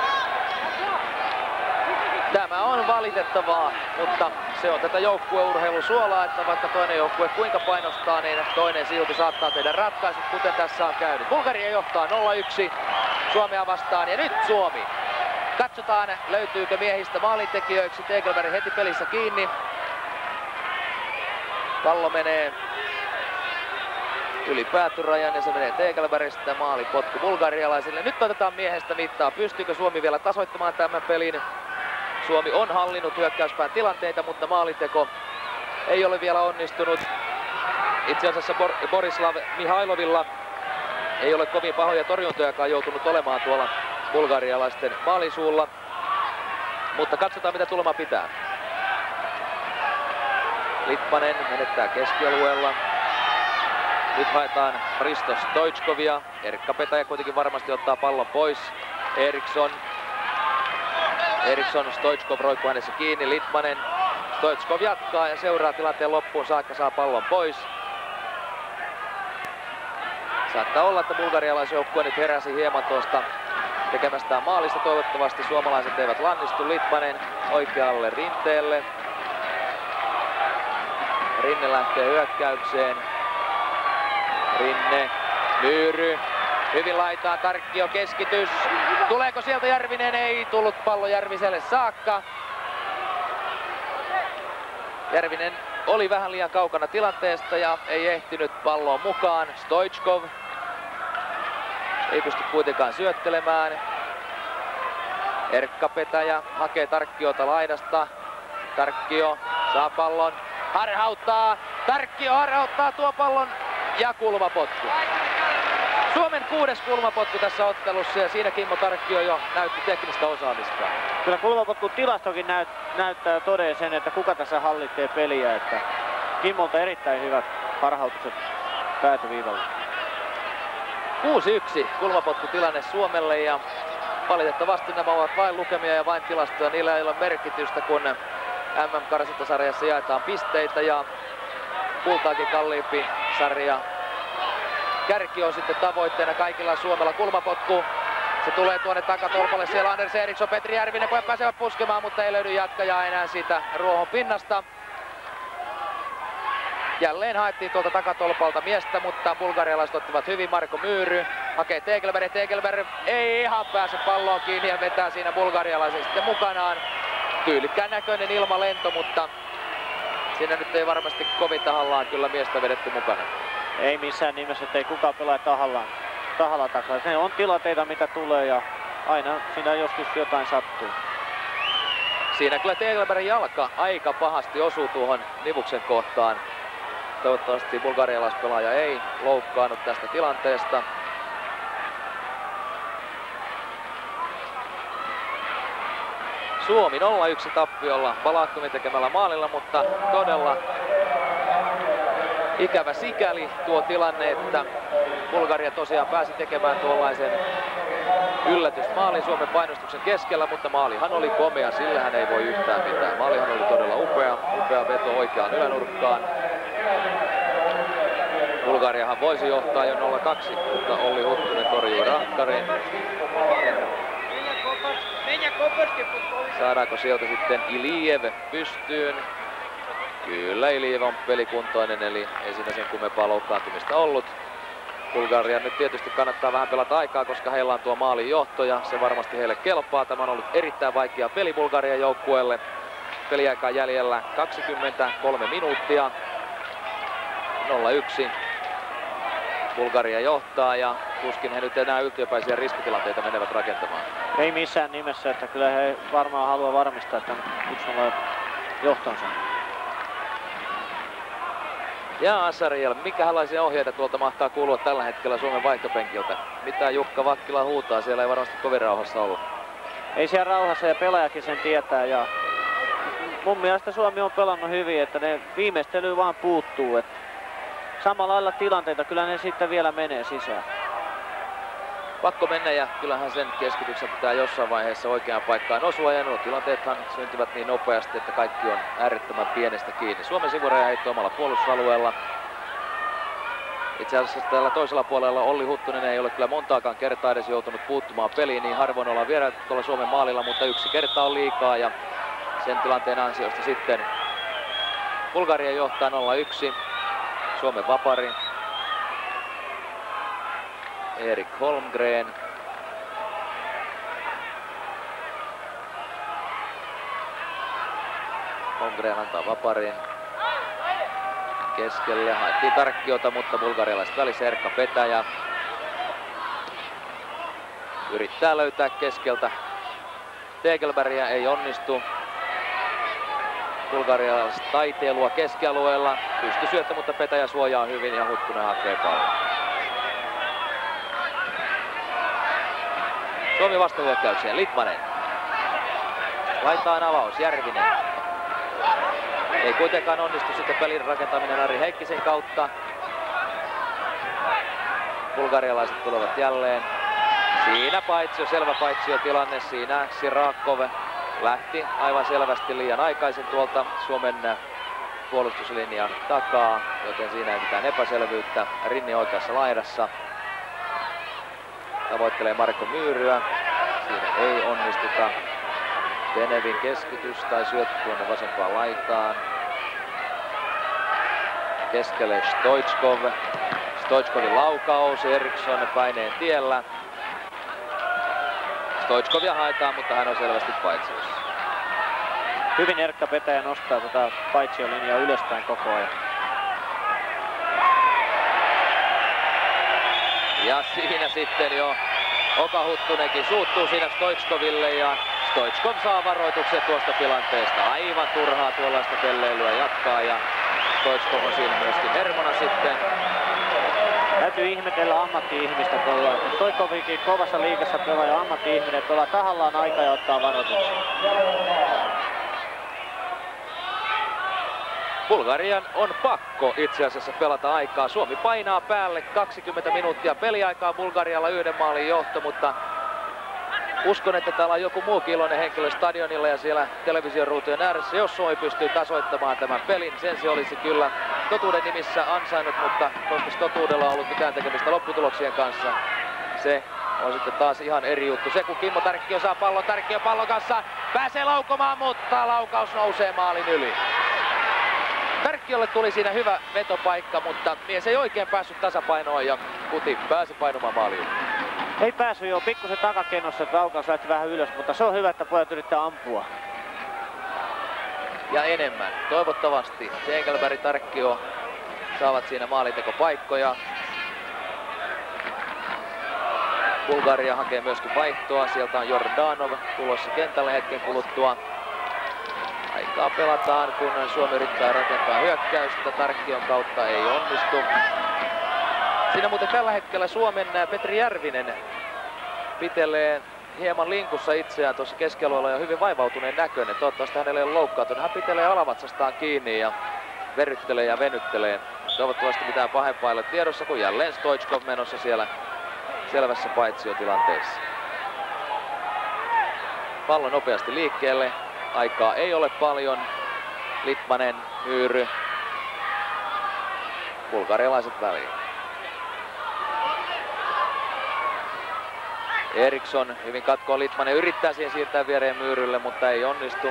Tämä on valitettavaa, mutta se on tätä joukkueurheilun suolaa, että vaikka toinen joukkue kuinka painostaa, niin toinen silti saattaa tehdä ratkaisut, kuten tässä on käynyt. Bulgaria johtaa 0-1 Suomea vastaan ja nyt Suomi. Katsotaan, löytyykö miehistä maalintekijöiksi. Tegelberg heti pelissä kiinni. Pallo menee yli päätyrajan ja se menee Tegelbergistä. Maalipotku bulgarialaisille. Nyt otetaan miehestä mittaa. Pystyykö Suomi vielä tasoittamaan tämän pelin? Suomi on hallinnut hyökkäyspään tilanteita, mutta maalinteko ei ole vielä onnistunut. Itse asiassa Borislav Mihailovilla ei ole kovin pahoja torjuntojakaan joutunut olemaan tuolla bulgarialaisten maalisuulla. Mutta katsotaan mitä tulema pitää. Litmanen menettää keskialueella. Nyt haetaan Risto Stoichkovia. Erkka Petäjä kuitenkin varmasti ottaa pallon pois. Eriksson, Stoichkov roikkuu hänessä kiinni. Litmanen. Stoichkov jatkaa ja seuraa tilanteen loppuun saakka, saa pallon pois. Saattaa olla, että bulgarialaisjoukkue nyt heräsi hieman tuosta tekemästään maalista. Toivottavasti suomalaiset eivät lannistu. Litmanen oikealle Rinteelle. Rinne lähtee hyökkäykseen. Rinne, Myyry, hyvin laitaa, Tarkkio keskitys. Tuleeko sieltä Järvinen? Ei tullut pallo Järviselle saakka. Järvinen oli vähän liian kaukana tilanteesta ja ei ehtinyt palloon mukaan. Stoichkov ei pysty kuitenkaan syöttelemään. Erkka Petäjä hakee Tarkkiota laidasta. Tarkkio saa pallon, harhauttaa. Tarkkio harhauttaa tuo pallon ja kulmapotku. Suomen 6. kulmapotku tässä ottelussa ja siinä Kimmo Tarkkio jo näytti teknistä osaamista. Kyllä kulmapotkun tilastokin näyttää todella sen, että kuka tässä hallitsee peliä. Että Kimmolta erittäin hyvät harhautukset päätyviivalla. 6-1 kulmapotkutilanne Suomelle ja valitettavasti nämä ovat vain lukemia ja vain tilastoja. Niillä ei ole merkitystä, kun MM-karsintasarjassa jaetaan pisteitä ja kultaakin kalliimpi sarja. Kärki on sitten tavoitteena kaikilla Suomella. Kulmapotku. Se tulee tuonne takatolpalle. Siellä Anders Eriksson, Petri Järvinen pojat pääsevät puskemaan, mutta ei löydy jatkajaa enää siitä ruohon pinnasta. Jälleen haettiin tuolta takatolpalta miestä, mutta bulgarialaiset ottivat hyvin. Marko Myyry hakee Tegelberg. Tegelberg ei ihan pääse palloon kiinni ja vetää siinä bulgarialaisen sitten mukanaan. Tyylikkään näköinen ilmalento, mutta siinä nyt ei varmasti kovin tahallaan kyllä miestä vedetty mukana. Ei missään nimessä, ettei kukaan pelaa tahalla takaa. Ne on tilanteita mitä tulee ja aina siinä joskus jotain sattuu. Siinä kyllä Tegelbergin jalka aika pahasti osuu tuohon nivuksen kohtaan. Toivottavasti bulgarialaispelaaja ei loukkaannut tästä tilanteesta. Suomi 0-1 tappiolla Balakkomin tekemällä maalilla, mutta todella ikävä sikäli tuo tilanne, että Bulgaria tosiaan pääsi tekemään tuollaisen yllätysmaalin Suomen painostuksen keskellä, mutta maalihan oli komea, sillähän ei voi yhtään mitään. Maalihan oli todella upea veto oikeaan ylänurkkaan. Bulgariahan voisi johtaa jo 0-2, mutta Olli Huttunen torjui rankkarin. Saadaanko sieltä sitten Iliev pystyyn? Kyllä Iliev on pelikuntoinen, eli ei siinä sen kummempaa loukkaantumista ollut. Bulgaria nyt tietysti kannattaa vähän pelata aikaa, koska heillä on tuo maalin johto ja se varmasti heille kelpaa. Tämä on ollut erittäin vaikea peli Bulgarian joukkueelle. Peliaikaa jäljellä 23 minuuttia. 0-1. Bulgaria johtaa ja tuskin he nyt enää yltiöpäisiä riskitilanteita menevät rakentamaan. Ei missään nimessä, että kyllä he varmaan haluaa varmistaa tämän 1-0 johtonsa. Ja Asariel, minkälaisia ohjeita tuolta mahtaa kuulua tällä hetkellä Suomen vaihtopenkiltä? Mitä Jukka Vakkila huutaa? Siellä ei varmasti kovin rauhassa olla. Ei siellä rauhassa ja pelaajakin sen tietää. Ja mun mielestä Suomi on pelannut hyvin, että ne viimeistely vaan puuttuu. Että samalla lailla tilanteita, kyllä ne sitten vielä menee sisään. Pakko mennä ja kyllähän sen keskityksen pitää jossain vaiheessa oikeaan paikkaan osua. Ja nuo tilanteethan syntyvät niin nopeasti, että kaikki on äärettömän pienestä kiinni. Suomen sivurajaheitto omalla puolustusalueella. Itse asiassa tällä toisella puolella Olli Huttunen ei ole kyllä montaakaan kertaa edes joutunut puuttumaan peliin. Niin harvoin ollaan vielä tuolla Suomen maalilla, mutta yksi kerta on liikaa. Ja sen tilanteen ansiosta sitten Bulgaria johtaa 0-1. Suomen vapari. Erik Holmgren. Holmgren antaa vaparin. keskelle. Haettiin Tarkkiota, mutta bulgarialaiset välissä. Erkka Petäjä yrittää löytää keskeltä Tegelbergia, ei onnistu. Bulgarialaiset taiteilua keskialueella. Pysty syöttä, mutta Petäjä suojaa hyvin ja Huttunen hakee pallon. Suomi vastahyökkäykseen. Litmanen. Laitaan avaus. Järvinen. Ei kuitenkaan onnistu sitten pelin rakentaminen Ari Heikkisen kautta. Bulgarialaiset tulevat jälleen. Siinä paitsio, selvä paitsio tilanne. Siinä Sirakov lähti aivan selvästi liian aikaisin tuolta Suomen puolustuslinjan takaa, joten siinä ei mitään epäselvyyttä. Rinni oikeassa laidassa. Tavoittelee Marko Myyryä. Siinä ei onnistuta. Tenevin keskitys tai syöttö tuonne vasempaan laitaan. Keskelle Stoichkov. Stoichkovin laukaus. Eriksson paineen tiellä. Stoichkovia haetaan, mutta hän on selvästi paitsiossa. Hyvin Erkka Petäjä nostaa tätä paitsiolinjaa ylöspäin koko ajan. Ja siinä sitten jo Oka Huttunenkin suuttuu siinä Stoichkoville ja Stoichkov saa varoituksen tuosta tilanteesta. Aivan turhaa tuollaista pelleilyä jatkaa ja Stoichkov on siinä myöskin hermona sitten. Täytyy ihmetellä ammatti-ihmistä tuolla. Stoichkovikin kovassa liigassa pelaaja ammatti-ihminen pelaa tahallaan aikaa ja ottaa varoituksen. Bulgarian on pakko itse asiassa pelata aikaa. Suomi painaa päälle 20 minuuttia peliaikaa. Bulgarialla 1 maalin johto, mutta uskon, että täällä on joku muukin iloinen henkilö stadionilla ja siellä televisioruutujen ääressä. Jos Suomi pystyy tasoittamaan tämän pelin, sen se olisi kyllä totuuden nimissä ansainnut, mutta koska totuudella on ollut mitään tekemistä lopputuloksien kanssa, se on sitten taas ihan eri juttu. Se kun Kimmo Tärkkiö saa pallon, Tärkkiö pallon kanssa pääsee laukomaan, mutta laukaus nousee maalin yli. Tärkkiölle tuli siinä hyvä vetopaikka, mutta mies ei oikein päässyt tasapainoon ja Kuti pääsi painumaan maaliin. Ei päässyt jo pikkusen takakennossa, että laukaus lähti vähän ylös, mutta se on hyvä, että pojat yrittää ampua. Ja enemmän. Toivottavasti Tegelberg, Tarkkio saavat siinä maalintekopaikkoja. Bulgaria hakee myöskin vaihtoa. Sieltä on Jordanov tulossa kentälle hetken kuluttua. Aikaa pelataan, kun Suomi yrittää rakentaa hyökkäystä. Tarkkion kautta ei onnistu. Siinä muuten tällä hetkellä Suomen Petri Järvinen pitelee hieman linkussa itseään tuossa keskialueella ja hyvin vaivautuneen näköinen. Toivottavasti hänelle ei ole loukkaantunut. Hän pitelee alavatsastaan kiinni ja verryttelee ja venyttelee. Toivottavasti mitään pahempaa ei ole tiedossa, kun jälleen Stoichkov menossa siellä selvässä paitsiotilanteessa. Pallo nopeasti liikkeelle. Aikaa ei ole paljon. Litmanen, Myyry. Bulgarialaiset väliin. Eriksson hyvin katkoo Litmanen. Yrittää siihen siirtää viereen Myyrylle, mutta ei onnistu.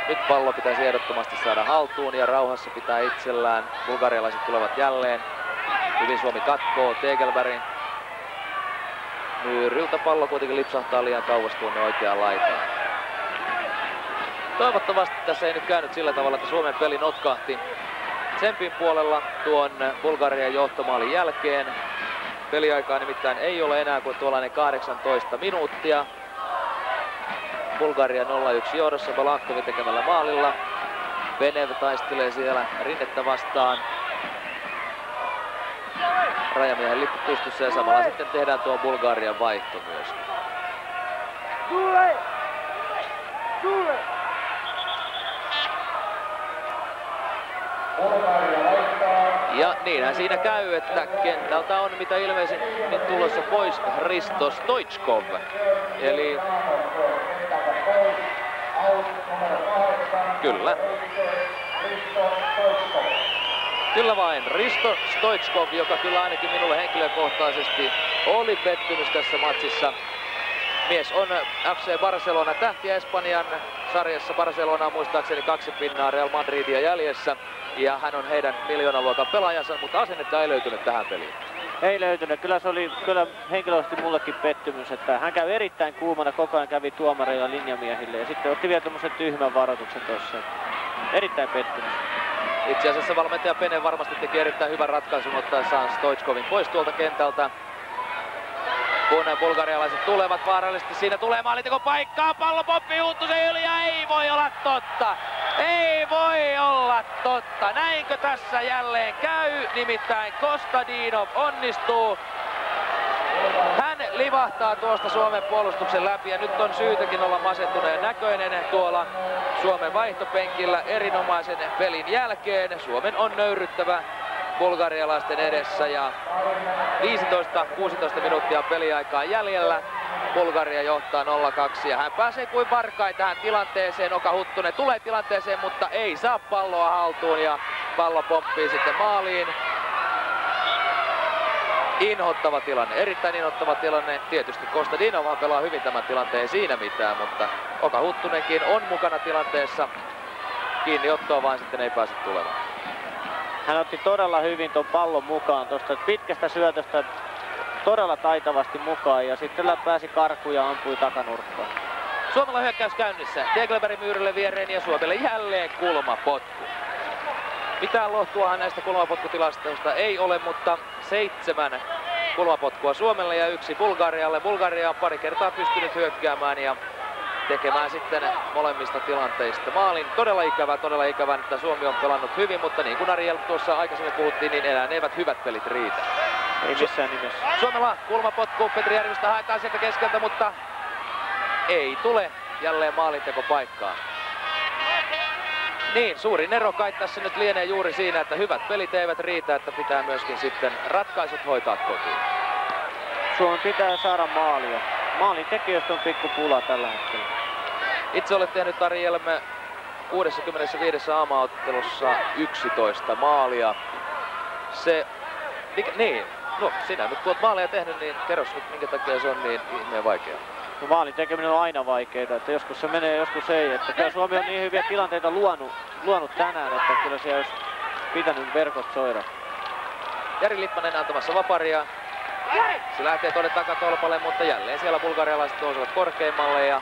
Nyt pallo pitäisi ehdottomasti saada haltuun ja rauhassa pitää itsellään. Bulgarialaiset tulevat jälleen. Hyvin Suomi katkoo Tegelbergin. Myyryltä pallo kuitenkin lipsahtaa liian kauas tuonne oikeaan laitaan. Toivottavasti tässä ei nyt käynyt sillä tavalla, että Suomen peli notkahti tsempin puolella tuon Bulgarian johtomaalin jälkeen. Peliaikaa nimittäin ei ole enää kuin tuollainen 18 minuuttia. Bulgaria 0-1 johdossa Balakhovin tekemällä maalilla. Venev taistelee siellä Rinnettä vastaan. Rajamiehen lippu pystyssä ja samalla sitten tehdään tuo Bulgarian vaihto myös. Ja niinhän siinä käy, että kentältä on mitä ilmeisimmin tulossa pois Hristo Stoichkov. Eli Kyllä vain. Hristo Stoichkov, joka kyllä ainakin minulle henkilökohtaisesti oli pettymys tässä matsissa. Mies on FC Barcelona tähti Espanjan sarjassa. Barcelona on muistaakseni 2 pinnaa Real Madridia jäljessä. Ja hän on heidän miljoonaluokan pelaajansa, mutta asennetta ei löytynyt tähän peliin. Ei löytynyt. Kyllä se oli henkilöisesti mullekin pettymys, että hän kävi erittäin kuumana, koko ajan kävi tuomareilla linjamiehille ja sitten otti vielä tommosen tyhmän varoituksen tuossa. erittäin pettynyt. Itse asiassa valmentaja Pene varmasti teki erittäin hyvän ratkaisun ottaessaan Stoichkovin pois tuolta kentältä. Kun bulgarialaiset tulevat vaarallisesti, siinä tulee maalintekon paikkaa, pallo pomppii Huttusen yli ja ei voi olla totta. Ei voi olla totta. Näinkö tässä jälleen käy? Nimittäin Kostadinov onnistuu. Hän livahtaa tuosta Suomen puolustuksen läpi ja nyt on syytäkin olla masentuneen näköinen tuolla Suomen vaihtopenkillä erinomaisen pelin jälkeen. Suomen on nöyryttävä bulgarialaisten edessä ja 15-16 minuuttia peliaikaa jäljellä. Bulgaria johtaa 0-2 ja hän pääsee kuin varkain tähän tilanteeseen. Oka Huttunen tulee tilanteeseen, mutta ei saa palloa haltuun ja pallo pomppii sitten maaliin. Inhottava tilanne, erittäin inhottava tilanne. Tietysti Kostadinov pelaa hyvin tämän tilanteen, ei siinä mitään, mutta Oka Huttunenkin on mukana tilanteessa. Kiinniottoa vain sitten ei pääse tulemaan. Hän otti todella hyvin ton pallon mukaan tuosta pitkästä syötöstä todella taitavasti mukaan ja sitten pääsi karkuun ja ampui takanurkkaan. Suomella hyökkäys käynnissä. Tegelberg Myyrille viereen ja Suomelle jälleen kulmapotku. Mitään lohtuahan näistä kulmapotkutilastoista ei ole, mutta 7 kulmapotkua Suomelle ja 1 Bulgarialle. Bulgaria on pari kertaa pystynyt hyökkäämään ja tekemään sitten molemmista tilanteista maalin. Todella ikävää, että Suomi on pelannut hyvin, mutta niin kuin Ariel tuossa aikaisemmin puhuttiin, niin enää eivät hyvät pelit riitä. Ei missään nimessä. Suomella kulmapotku, Petri Järvistä haetaan sieltä keskeltä, mutta ei tule jälleen maalintekopaikkaa. Niin, suurin ero kai tässä nyt lienee juuri siinä, että hyvät pelit eivät riitä, että pitää myöskin sitten ratkaisut hoitaa kotiin. Suomen pitää saada maalia. Maalin tekijöistä on pikku pula tällä hetkellä. Itse olet tehnyt Arielme 65 aamaottelussa 11 maalia. No sinä nyt kun olet maaleja tehnyt, niin kerros nyt minkä takia se on niin ihmeen vaikeaa. No, maalin tekeminen on aina vaikeaa, että joskus se menee, joskus ei. Että kyllä Suomi on niin hyviä tilanteita luonut tänään, että kyllä siellä olisi pitänyt verkot soida. Jari Lippanen antamassa vaparia. Se lähtee tuonne takatolpalle, mutta jälleen siellä bulgarialaiset nousevat korkeimmalle ja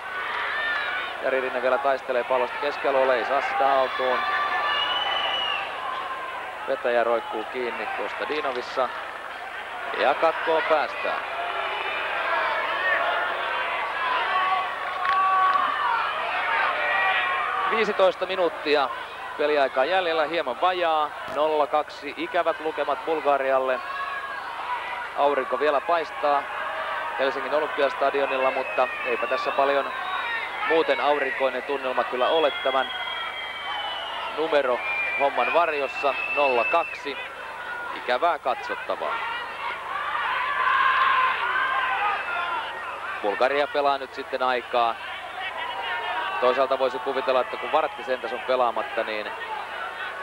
Jari Rinne vielä taistelee pallosta keskialueelle, ei saa sitä haltuun. Vetäjä roikkuu kiinni Kostadinovissa ja katkoon päästään. – 15 minuuttia peliaikaa jäljellä, hieman vajaa, 0-2 ikävät lukemat Bulgarialle. Aurinko vielä paistaa Helsingin Olympiastadionilla, mutta eipä tässä paljon muuten aurinkoinen tunnelma kyllä ole tämän numero homman varjossa. 0-2, ikävää katsottavaa. Bulgaria pelaa nyt sitten aikaa. Toisaalta voisi kuvitella, että kun vartti sentäs on pelaamatta, niin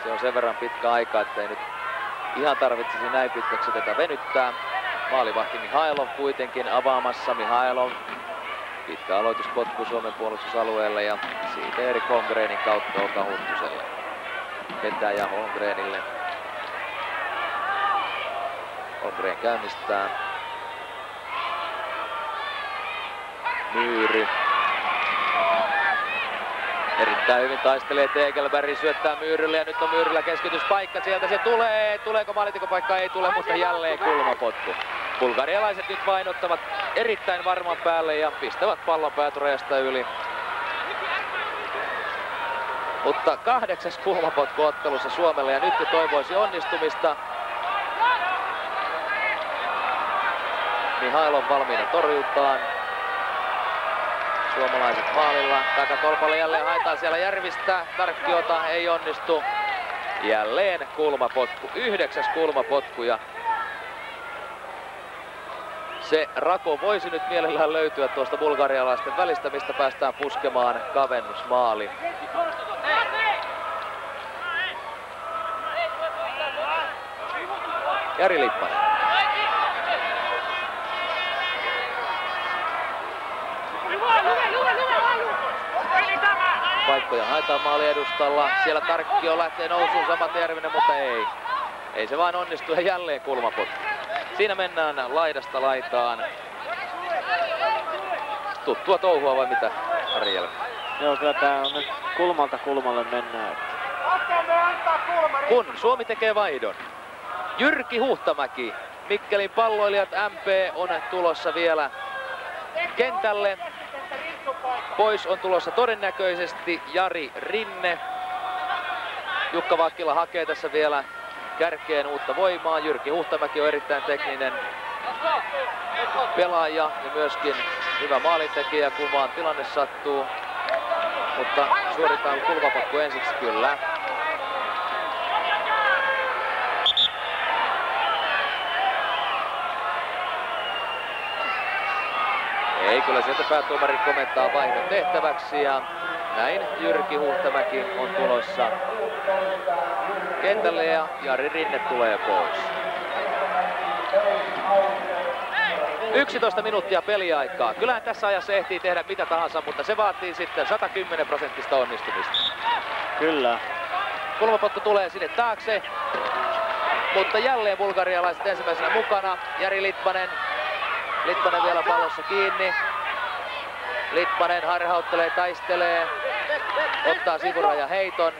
se on sen verran pitkä aika, että ei nyt ihan tarvitsisi näin pitkäksi tätä venyttää. Maalivahti Mihailov kuitenkin avaamassa. Mihailov pitkä aloituspotku Suomen puolustusalueelle ja siitä Erik Holmgrenin kautta Oka Huttuselle. Vetäjä Holmgrenille. Holmgren käynnistää. Myyry. Erittäin hyvin taistelee Tegelberg, syöttää Myyrylle ja nyt on Myyryllä keskityspaikka. Sieltä se tulee. Tuleeko maalintekopaikka? Ei tule, mutta jälleen kulmapotku. Bulgarialaiset nyt vain ottavat erittäin varman päälle ja pistävät pallon päätyrajasta yli. Mutta 8. kulmapotku ottelussa Suomelle ja nyt jo toivoisi onnistumista. Mihailov valmiina torjuntaan. Suomalaiset maalilla. Takatolpalle jälleen haetaan siellä Järvistä. Tarkkiota ei onnistu. Jälleen kulmapotku. 9. kulmapotku ja se rako voisi nyt mielellään löytyä tuosta bulgarialaisten välistä, mistä päästään puskemaan kavennusmaali. Jari Lippanen. Paikkoja haetaan maali edustalla. Siellä Tarkkio lähtee nousuun, samat Järvinen, mutta ei. Ei se vaan onnistu ja jälleen kulmapotku. Siinä mennään laidasta laitaan. Tuttua touhua vai mitä, Ariel? Joo, kyllä tää on nyt kulmalta kulmalle mennään. kun Suomi tekee vaihdon. Jyrki Huhtamäki, Mikkelin palloilijat MP on tulossa vielä kentälle. Pois on tulossa todennäköisesti Jari Rinne. Jukka Vakkila hakee tässä vielä kärkeen uutta voimaa. Jyrki Huhtamäki on erittäin tekninen pelaaja ja myöskin hyvä maalintekijä, kun vaan tilanne sattuu. Mutta suoritaan kulmapakku ensiksi kyllä. Ei, kyllä sieltä päätuomari komentaa vaihdon tehtäväksi ja näin Jyrki Huhtamäki on tulossa kentälle ja Jari Rinne tulee pois. 11 minuuttia peliaikaa. Kyllähän tässä ajassa ehtii tehdä mitä tahansa, mutta se vaatii sitten 110% onnistumista. Kyllä. Kulmapotku tulee sinne taakse, mutta jälleen bulgarialaiset ensimmäisenä mukana. Jari Litmanen. Litmanen vielä pallossa kiinni. Litmanen harhauttelee, taistelee, ottaa sivuraja heiton.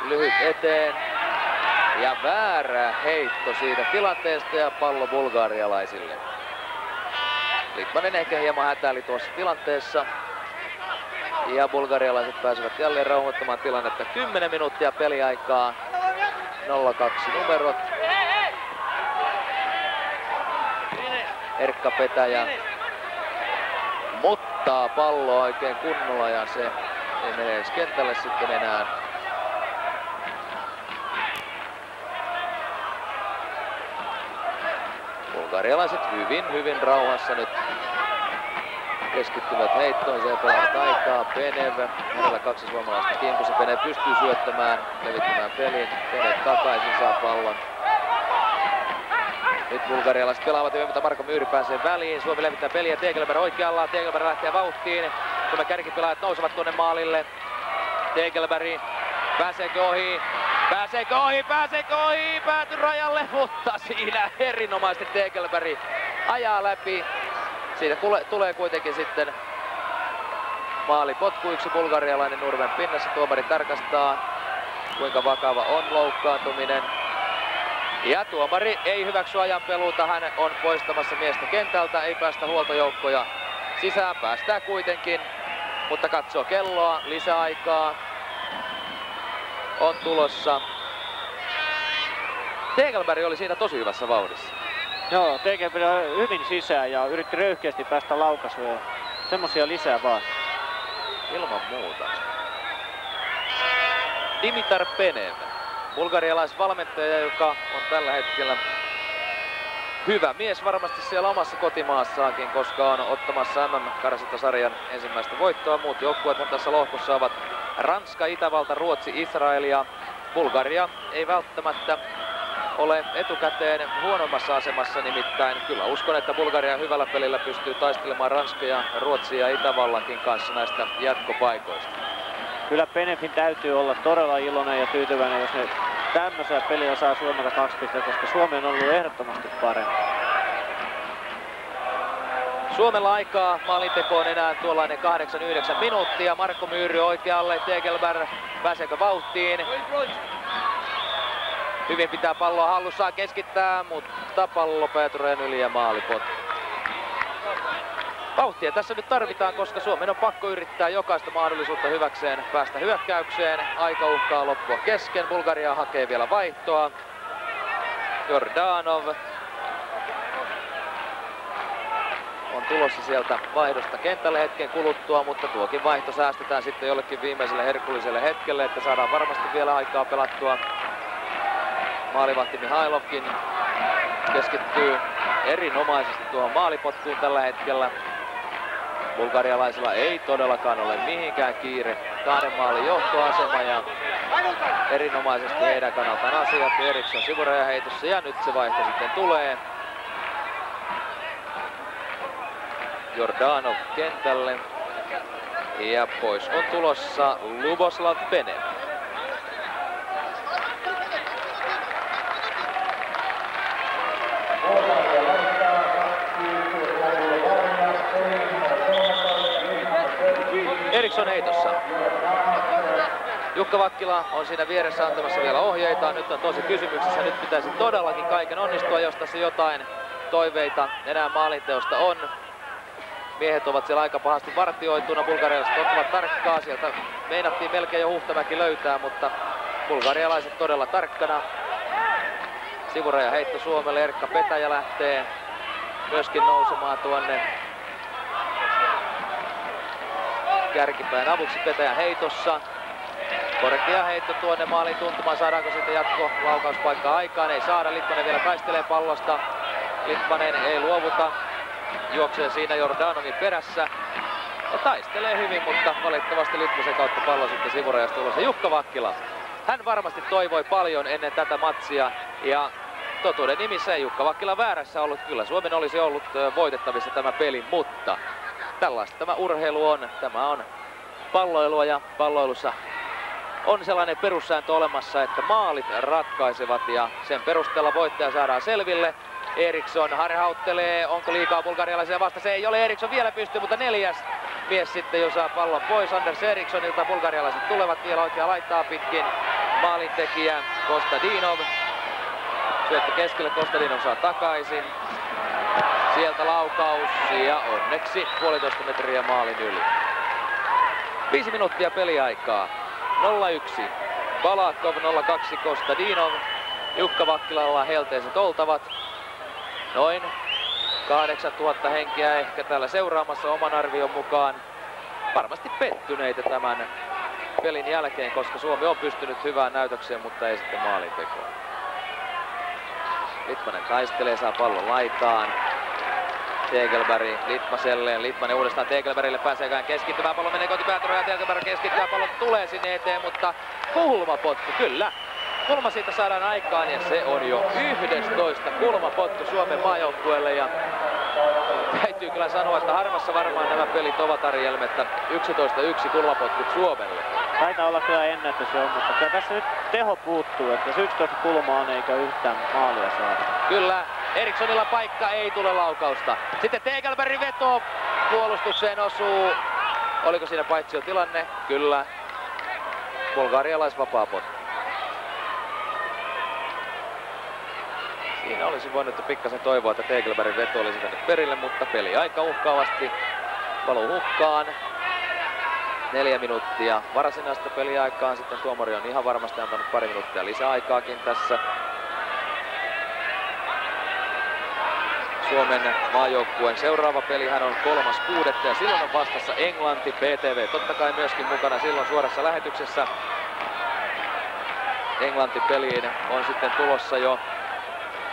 Lyhyt eteen. Ja väärä heitto siitä tilanteesta ja pallo bulgarialaisille. Litmanen ehkä hieman hätäili tuossa tilanteessa. Ja bulgarialaiset pääsevät jälleen rauhoittamaan tilannetta. 10 minuuttia peliaikaa. 0-2 numerot. Erkka Petäjä mottaa palloa oikein kunnolla ja se ei mene edes kentälle sitten enää. Bulgarialaiset hyvin rauhassa nyt keskittyvät heittoon, se pelaavat aikaa. Penev, hänellä 2 suomalaista kimpussa. Penev pystyy syöttämään, levittämään pelin. Penev takaisin saa pallon. Nyt bulgarialaiset pelaavat hyvin, mutta Marko Myyri pääsee väliin. Suomi levittää peliä, Tegelberg oikealla. Tegelberg lähtee vauhtiin. Suomen kärkipelaajat nousevat tuonne maalille. Tegelberg, pääseekö ohi? Pääseekö ohi? Pääty rajalle, mutta siinä erinomaisesti Tegelberg ajaa läpi. Siitä tulee kuitenkin sitten maalipotku, yksi bulgarialainen nurmen pinnassa. Tuomari tarkastaa, kuinka vakava on loukkaantuminen. Ja tuomari ei hyväksy ajanpeluuta, hän on poistamassa miestä kentältä, ei päästä huoltojoukkoja sisään, päästää kuitenkin, mutta katsoo kelloa, lisäaikaa on tulossa. Tegelberg oli siinä tosi hyvässä vauhdissa. Joo, Tegelberg on hyvin sisään ja yritti röyhkeästi päästä laukaisuun. Semmosia lisää vaan. Ilman muuta. Dimitar Penev. Bulgarialaisvalmentaja, joka on tällä hetkellä hyvä mies varmasti siellä omassa kotimaassaankin, koska on ottamassa MM-karsintasarjan ensimmäistä voittoa. Muut joukkueet tässä lohkossa ovat Ranska, Itävalta, Ruotsi, Israel ja Bulgaria ei välttämättä ole etukäteen huonommassa asemassa, nimittäin kyllä uskon, että Bulgaria hyvällä pelillä pystyy taistelemaan Ranska ja Ruotsi ja Itävallankin kanssa näistä jatkopaikoista. Kyllä Penevin täytyy olla todella iloinen ja tyytyväinen, jos ne tämmöisellä pelillä saa Suomelta 2 pistettä, koska Suomi on ollut ehdottomasti parempi. Suomella aikaa maalintekoon enää tuollainen 8-9 minuuttia. Marko Myyry oikealle, Tegelberg pääseekö vauhtiin? Hyvin pitää palloa hallussaan, keskittää, mutta pallo päätyreen yli ja maalipotku. Vauhtia tässä nyt tarvitaan, koska Suomen on pakko yrittää jokaista mahdollisuutta hyväkseen päästä hyökkäykseen. Aika uhkaa loppua kesken. Bulgaria hakee vielä vaihtoa. Jordanov on tulossa sieltä vaihdosta kentälle hetken kuluttua, mutta tuokin vaihto säästetään sitten jollekin viimeiselle herkulliselle hetkelle, että saadaan varmasti vielä aikaa pelattua. Maalivahti Mihailovkin keskittyy erinomaisesti tuohon maalipotkuun tällä hetkellä. Bulgarialaisilla ei todellakaan ole mihinkään kiire. 2 maalin johtoasema ja erinomaisesti heidän kannaltaan asiat. Eriksson sivurajaheitossa ja nyt se vaihto sitten tulee. Jordanov kentälle ja pois on tulossa Luboslav Penev. Eriksson heitos heitossa. Jukka Vakkila on siinä vieressä antamassa vielä ohjeita. Nyt on tosi kysymyksessä. Nyt pitäisi todellakin kaiken onnistua, jos tässä jotain toiveita enää maalinteosta on. Miehet ovat siellä aika pahasti vartioituna. Bulgarialaiset ottavat tarkkaa. Sieltä meinattiin melkein jo Huhtamäki löytää, mutta bulgarialaiset todella tarkkana. Sivuraja heitto Suomelle. Erkka Petäjä lähtee myöskin nousemaan tuonne kärkipään avuksi Petäjän heitossa. Korkea heitto tuonne maalin tuntumaan. Saadaanko sitten jatko laukauspaikkaa aikaan? Ei saada. Litmanen vielä taistelee pallosta. Litmanen ei luovuta. Juoksee siinä Jordanomin perässä. Ja taistelee hyvin, mutta valitettavasti Litmasen kautta pallo sitten sivurajasta ulos. Ja Jukka Vakkila. Hän varmasti toivoi paljon ennen tätä matsia. Ja totuuden nimissä ei Jukka Vakkila väärässä ollut. Kyllä Suomen olisi ollut voitettavissa tämä peli, mutta tällaista tämä urheilu on. Tämä on palloilua ja palloilussa on sellainen perussääntö olemassa, että maalit ratkaisevat ja sen perusteella voittaja saadaan selville. Eriksson harhauttelee, onko liikaa bulgarialaisia vasta? Se ei ole, Eriksson vielä pystyy, mutta neljäs mies sitten jo saa pallon pois Anders Erikssonilta. Bulgarialaiset tulevat vielä oikea laittaa pitkin. Maalintekijä Kostadinov. Syöttö keskelle, Kostadinov saa takaisin. Sieltä laukaus ja onneksi 1,5 metriä maalin yli. 5 minuuttia peliaikaa. 0-1. Balakov 0-2 Kostadinov. Jukka Vakkilalla helteiset oltavat. Noin 8000 henkeä ehkä täällä seuraamassa oman arvion mukaan. Varmasti pettyneitä tämän pelin jälkeen, koska Suomi on pystynyt hyvään näytökseen, mutta ei sitten maalintekoon. Litmanen taistelee, saa pallon laitaan. Tegelberg Litmaselle, Litmanen uudestaan Tegelbergille, pääseekään keskittymään, pallo menee kohti päätyrää, Tegelberg keskittää, pallo tulee sinne eteen, mutta kulmapotku, kyllä. Kulma siitä saadaan aikaan ja se on jo 11 kulmapotku Suomen maajoukkueelle ja täytyy kyllä sanoa, että harvassa varmaan nämä pelit ovat Arjelmetta 11-1 kulmapotkut Suomelle. Taitaa olla kyllä ennätys jo, mutta kyllä tässä nyt teho puuttuu, että jos 11 kulmaa on eikä yhtään maalia saada. Kyllä, Erikssonilla paikka, ei tule laukausta. Sitten Tegelbergin veto puolustukseen osuu. Oliko siinä paitsiotilanne? Kyllä. Bulgarialais vapaa potku. Siinä olisi voinut pikkasen toivoa, että Tegelbergin veto olisi mennyt perille, mutta peli aika uhkaavasti valuu hukkaan. 4 minuuttia varsinaista peliaikaan. Sitten tuomari on ihan varmasti antanut pari minuuttia lisäaikaakin tässä. Suomen maajoukkueen seuraava pelihän on 3.6. ja silloin on vastassa Englanti. PTV totta kai myöskin mukana silloin suorassa lähetyksessä. Englanti-peliin on sitten tulossa jo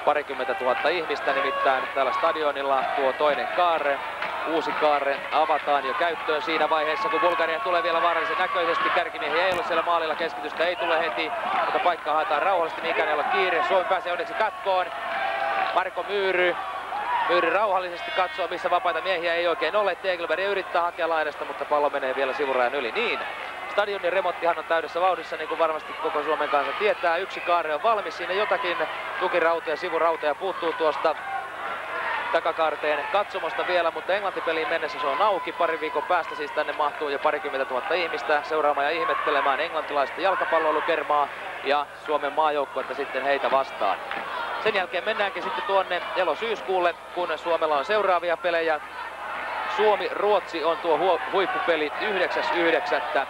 20 000 ihmistä, nimittäin täällä stadionilla tuo toinen kaarre. Uusi kaarre avataan jo käyttöön siinä vaiheessa, kun Bulgaria tulee vielä vaarallisen näköisesti. Kärkimiehiä ei ole siellä maalilla, keskitystä ei tule heti, mutta paikkaa haetaan rauhallisesti, mikään ei ole kiire. Suomi pääsee onneksi katkoon. Marko Myyry rauhallisesti katsoo, missä vapaita miehiä ei oikein ole. Tegelberg yrittää hakea laidasta, mutta pallo menee vielä sivurajan yli. Niin, stadionin remonttihan on täydessä vauhdissa, niin kuin varmasti koko Suomen kanssa tietää. Yksi kaare on valmis, siinä jotakin tukirautoja, sivurautoja puuttuu tuosta takakaarteen katsomosta vielä, mutta Englanti-peliin mennessä se on auki. Parin viikon päästä siis tänne mahtuu jo 20 000 ihmistä seuraamaan ja ihmettelemään englantilaista jalkapalloilukermaa ja Suomen maajoukkuetta sitten heitä vastaan. Sen jälkeen mennäänkin sitten tuonne elo-syyskuulle, kun Suomella on seuraavia pelejä. Suomi-Ruotsi on tuo huippupeli 9.9.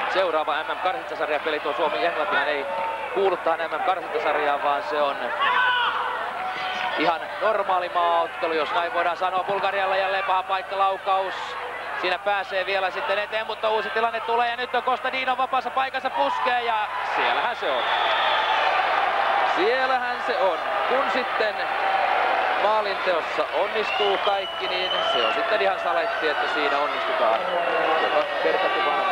Seuraava MM-karsintasarjapeli, tuo Suomi-Englantihan ei kuulu tähän MM-karsintasarjaan, vaan se on ihan normaali maaottelu, jos näin voidaan sanoa. Bulgarialla jälleen paha paikkalaukaus. Siinä pääsee vielä sitten eteen, mutta uusi tilanne tulee ja nyt on Kostadinov vapaassa paikassa, puskee ja siellähän se on. Siellähän se on. Kun sitten maalinteossa onnistuu kaikki, niin se on sitten ihan saletti, että siinä onnistutaan joka kerta kuvana.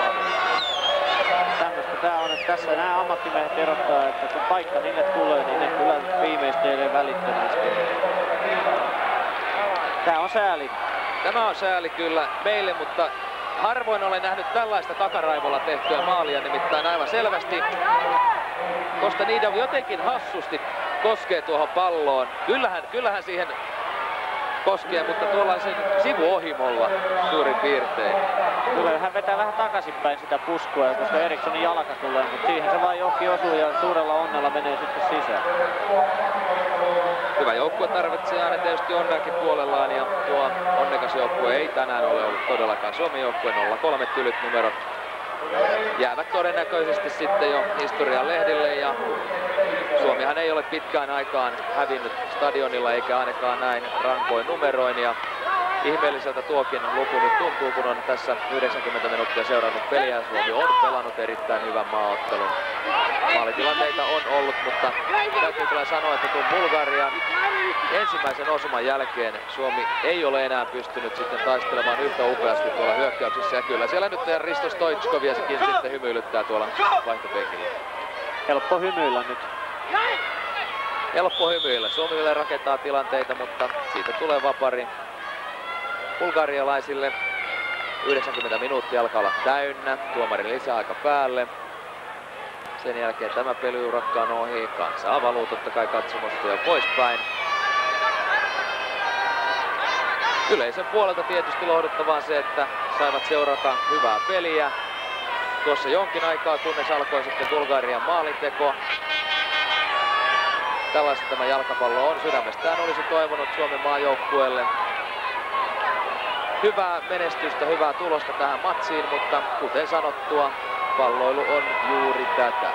Tämmöistä tää on, että tässä nämä ammattimiehet erottaa, että kun paikka niille tulee, niin ne kyllä viimeistelee välittömästi. Tää on sääli. Tämä on sääli kyllä meille, mutta harvoin olen nähnyt tällaista takaraivolla tehtyä maalia, nimittäin aivan selvästi. Kostadinov jotenkin hassusti koskee tuohon palloon. Kyllähän siihen koskee, mutta tuollaisen sivuohimolla suurin piirtein. Kyllä hän vetää vähän takaisinpäin sitä puskua, koska Erikssonin jalka tulee, mutta siihen se vaan johonkin osuu ja suurella onnella menee sitten sisään. Hyvä joukkue tarvitsee aina tietysti onneakin puolellaan ja tuo onnekas joukkue ei tänään ole ollut todellakaan Suomen joukkue. 0-3 tylyt numerot jäävät todennäköisesti sitten jo historian lehdille ja Suomihan ei ole pitkään aikaan hävinnyt stadionilla eikä ainakaan näin rankoin numeroin ja ihmeelliseltä tuokin luku nyt tuntuu, kun on tässä 90 minuuttia seurannut peliä. Suomi on pelannut erittäin hyvän maaottelun. Maalitilanteita on ollut, mutta täytyy kyllä sanoa, että tuon Bulgarian ensimmäisen osuman jälkeen Suomi ei ole enää pystynyt sitten taistelemaan yhtä upeasti tuolla hyökkäyksissä. Ja kyllä siellä nyt Risto Stoichkoviakin sitten hymyilyttää tuolla vaihtopenkillä. Helppo hymyillä nyt. Helppo hymyillä. Suomi vielä rakentaa tilanteita, mutta siitä tulee vapari bulgarialaisille. 90 minuuttia alkaa olla täynnä. Tuomarin lisäaika päälle. Sen jälkeen tämä peliurakka on ohi. Kansaa valuu totta kai katsomosta jo poispäin. Yleisön puolelta tietysti lohduttavaa se, että saivat seurata hyvää peliä. Tuossa jonkin aikaa, kunnes alkoi sitten Bulgarian maalinteko. Tällaista tämä jalkapallo on. Sydämestään olisi toivonut Suomen maajoukkueelle hyvää menestystä, hyvää tulosta tähän matsiin, mutta kuten sanottua, palloilu on juuri tätä.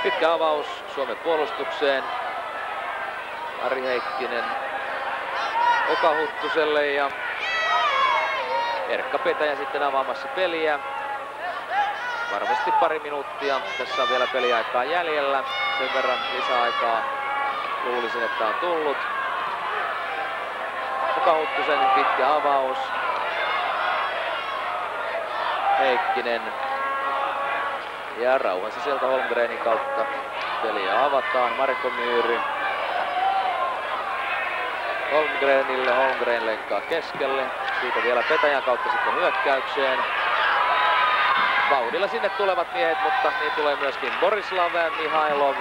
Pitkä avaus Suomen puolustukseen. Ari Heikkinen Oka Huttuselle ja Erkka Petäjä sitten avaamassa peliä. Varmasti pari minuuttia. Tässä on vielä peliaikaa jäljellä. Sen verran lisäaikaa luulisin, että on tullut. Oka Huttusen pitkä avaus. Heikkinen. Ja rauhassa sieltä Holmgrenin kautta peliä avataan. Marko Myyry. Holmgrenille. Holmgren leikkaa keskelle. Siitä vielä Petäjän kautta sitten hyökkäykseen. Vauhdilla sinne tulevat miehet, mutta niin tulee myöskin Borislav Mihailov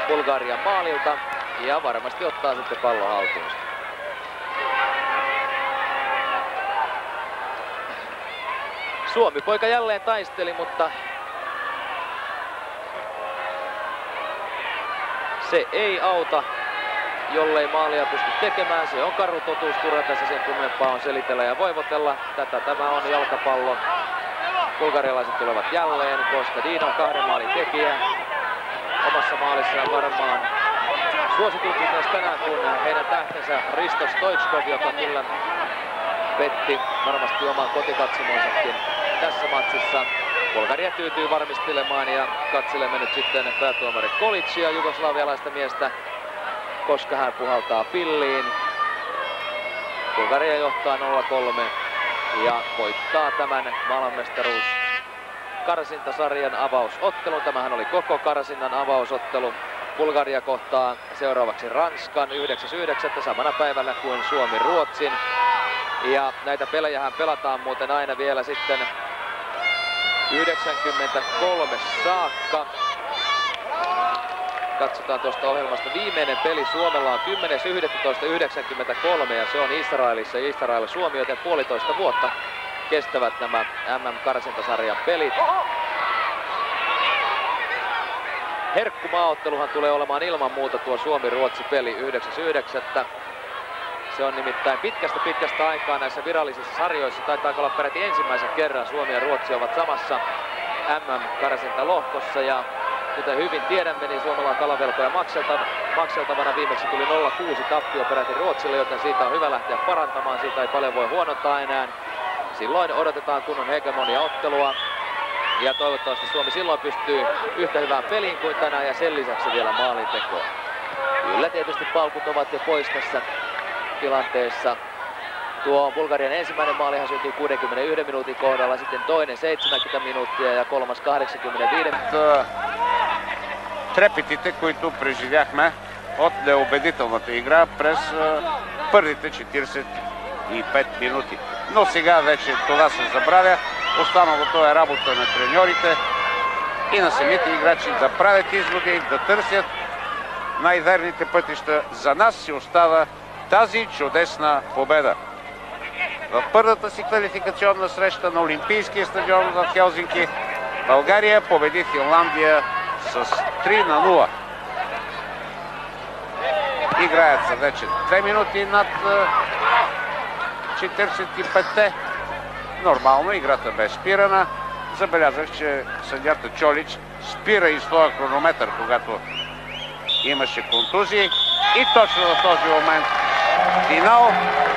Bulgarian maalilta. Ja varmasti ottaa sitten pallon haltuunsa. Suomi-poika jälleen taisteli, mutta se ei auta, jollei maalia pysty tekemään. Se on karu totuus, turha tässä sen kummempaa on selitellä ja voivotella. Tätä tämä on jalkapallo. Bulgarialaiset tulevat jälleen, koska Dean on 2 maalin tekijä. Omassa maalissaan varmaan suositumpi myös tänään, kun heidän tähtensä Risto Stoichkov, joka kyllä petti varmasti oman kotikatsomonsakin tässä matsissa. Bulgaria tyytyy varmistelemaan ja katselemme nyt sitten päätuomari Kolicia, jugoslavialaista miestä, koska hän puhaltaa pilliin. Bulgaria johtaa 0-3 ja voittaa tämän maailmanmestaruus karsintasarjan avausottelun. Tämähän oli koko karsinnan avausottelu. Bulgaria kohtaa seuraavaksi Ranskan 9.9. samana päivänä kuin Suomi-Ruotsin. Ja näitä pelejähän pelataan muuten aina vielä sitten 93 saakka. Katsotaan tuosta ohjelmasta. Viimeinen peli Suomella on 10.11.93 ja se on Israelissa. Israel-Suomi, joten 1,5 vuotta kestävät nämä MM-karsintasarjan pelit. Herkkumaaotteluhan tulee olemaan ilman muuta tuo Suomi-Ruotsi-peli 9.9. Se on nimittäin pitkästä aikaa näissä virallisissa sarjoissa. Taitaa olla peräti ensimmäisen kerran Suomi ja Ruotsi ovat samassa MM-karsintalohkossa. Ja kuten hyvin tiedämme, niin Suomella on kalavelkoja makseltavana. Viimeksi tuli 0-6 tappio peräti Ruotsille, joten siitä on hyvä lähteä parantamaan. Siitä ei paljon voi huonontaa enää. Silloin odotetaan kunnon hegemonia-ottelua. Ja toivottavasti Suomi silloin pystyy yhtä hyvään peliin kuin tänään ja sen lisäksi vielä maalintekoon. Kyllä tietysti paukut ovat jo pois tässä tilanteessa. Tuo Bulgarian ensimmäinen maalihan syntyi 61 minuutin kohdalla, sitten toinen 70 minuuttia ja kolmas 85. Трепетите, които преживяхме от неубедителната игра през първите 45 минути. Но сега вече това се забравя. Останалото е работа на треньорите и на самите играчи да правят изводи, да търсят най-верните пътища. За нас си остава тази чудесна победа. В първата си квалификационна среща на Олимпийския стадион в Хелзинки България победи Финландия с 3-0. Играят се вече 2 минути над 45-те. Нормално, играта бе спирана. Забелязах, че съдията Чолич спира и своя хронометър, когато имаше контузии. И точно в този момент финал.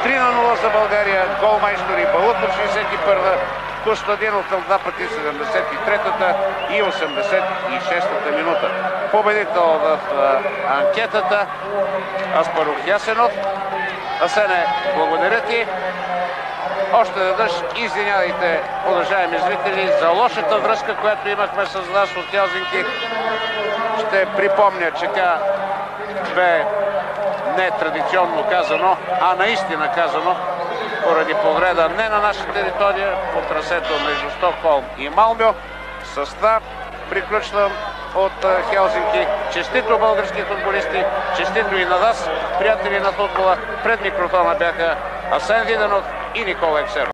3-0 за България. Голмайстор и Балут от 61-та. Костадинов към два пъти 73-та и 86-та минута. Победител в анкетата Аспарух Ясенов. Асене, благодаря ти. Още веднъж извинявайте, уважаеми зрители, за лошата връзка, която имахме с вас от Хелзинки. Ще припомня, че тя бе не традиционно казано, а наистина казано, поради повреда не на наша територия, по трасето между Стокхолм и Малмьо. С това приключвам от Хелзинки. Честито, български футболисти, честито и на вас, приятели на футбола. Пред микрофона бяха Асен Виденов и Никола Ексеров.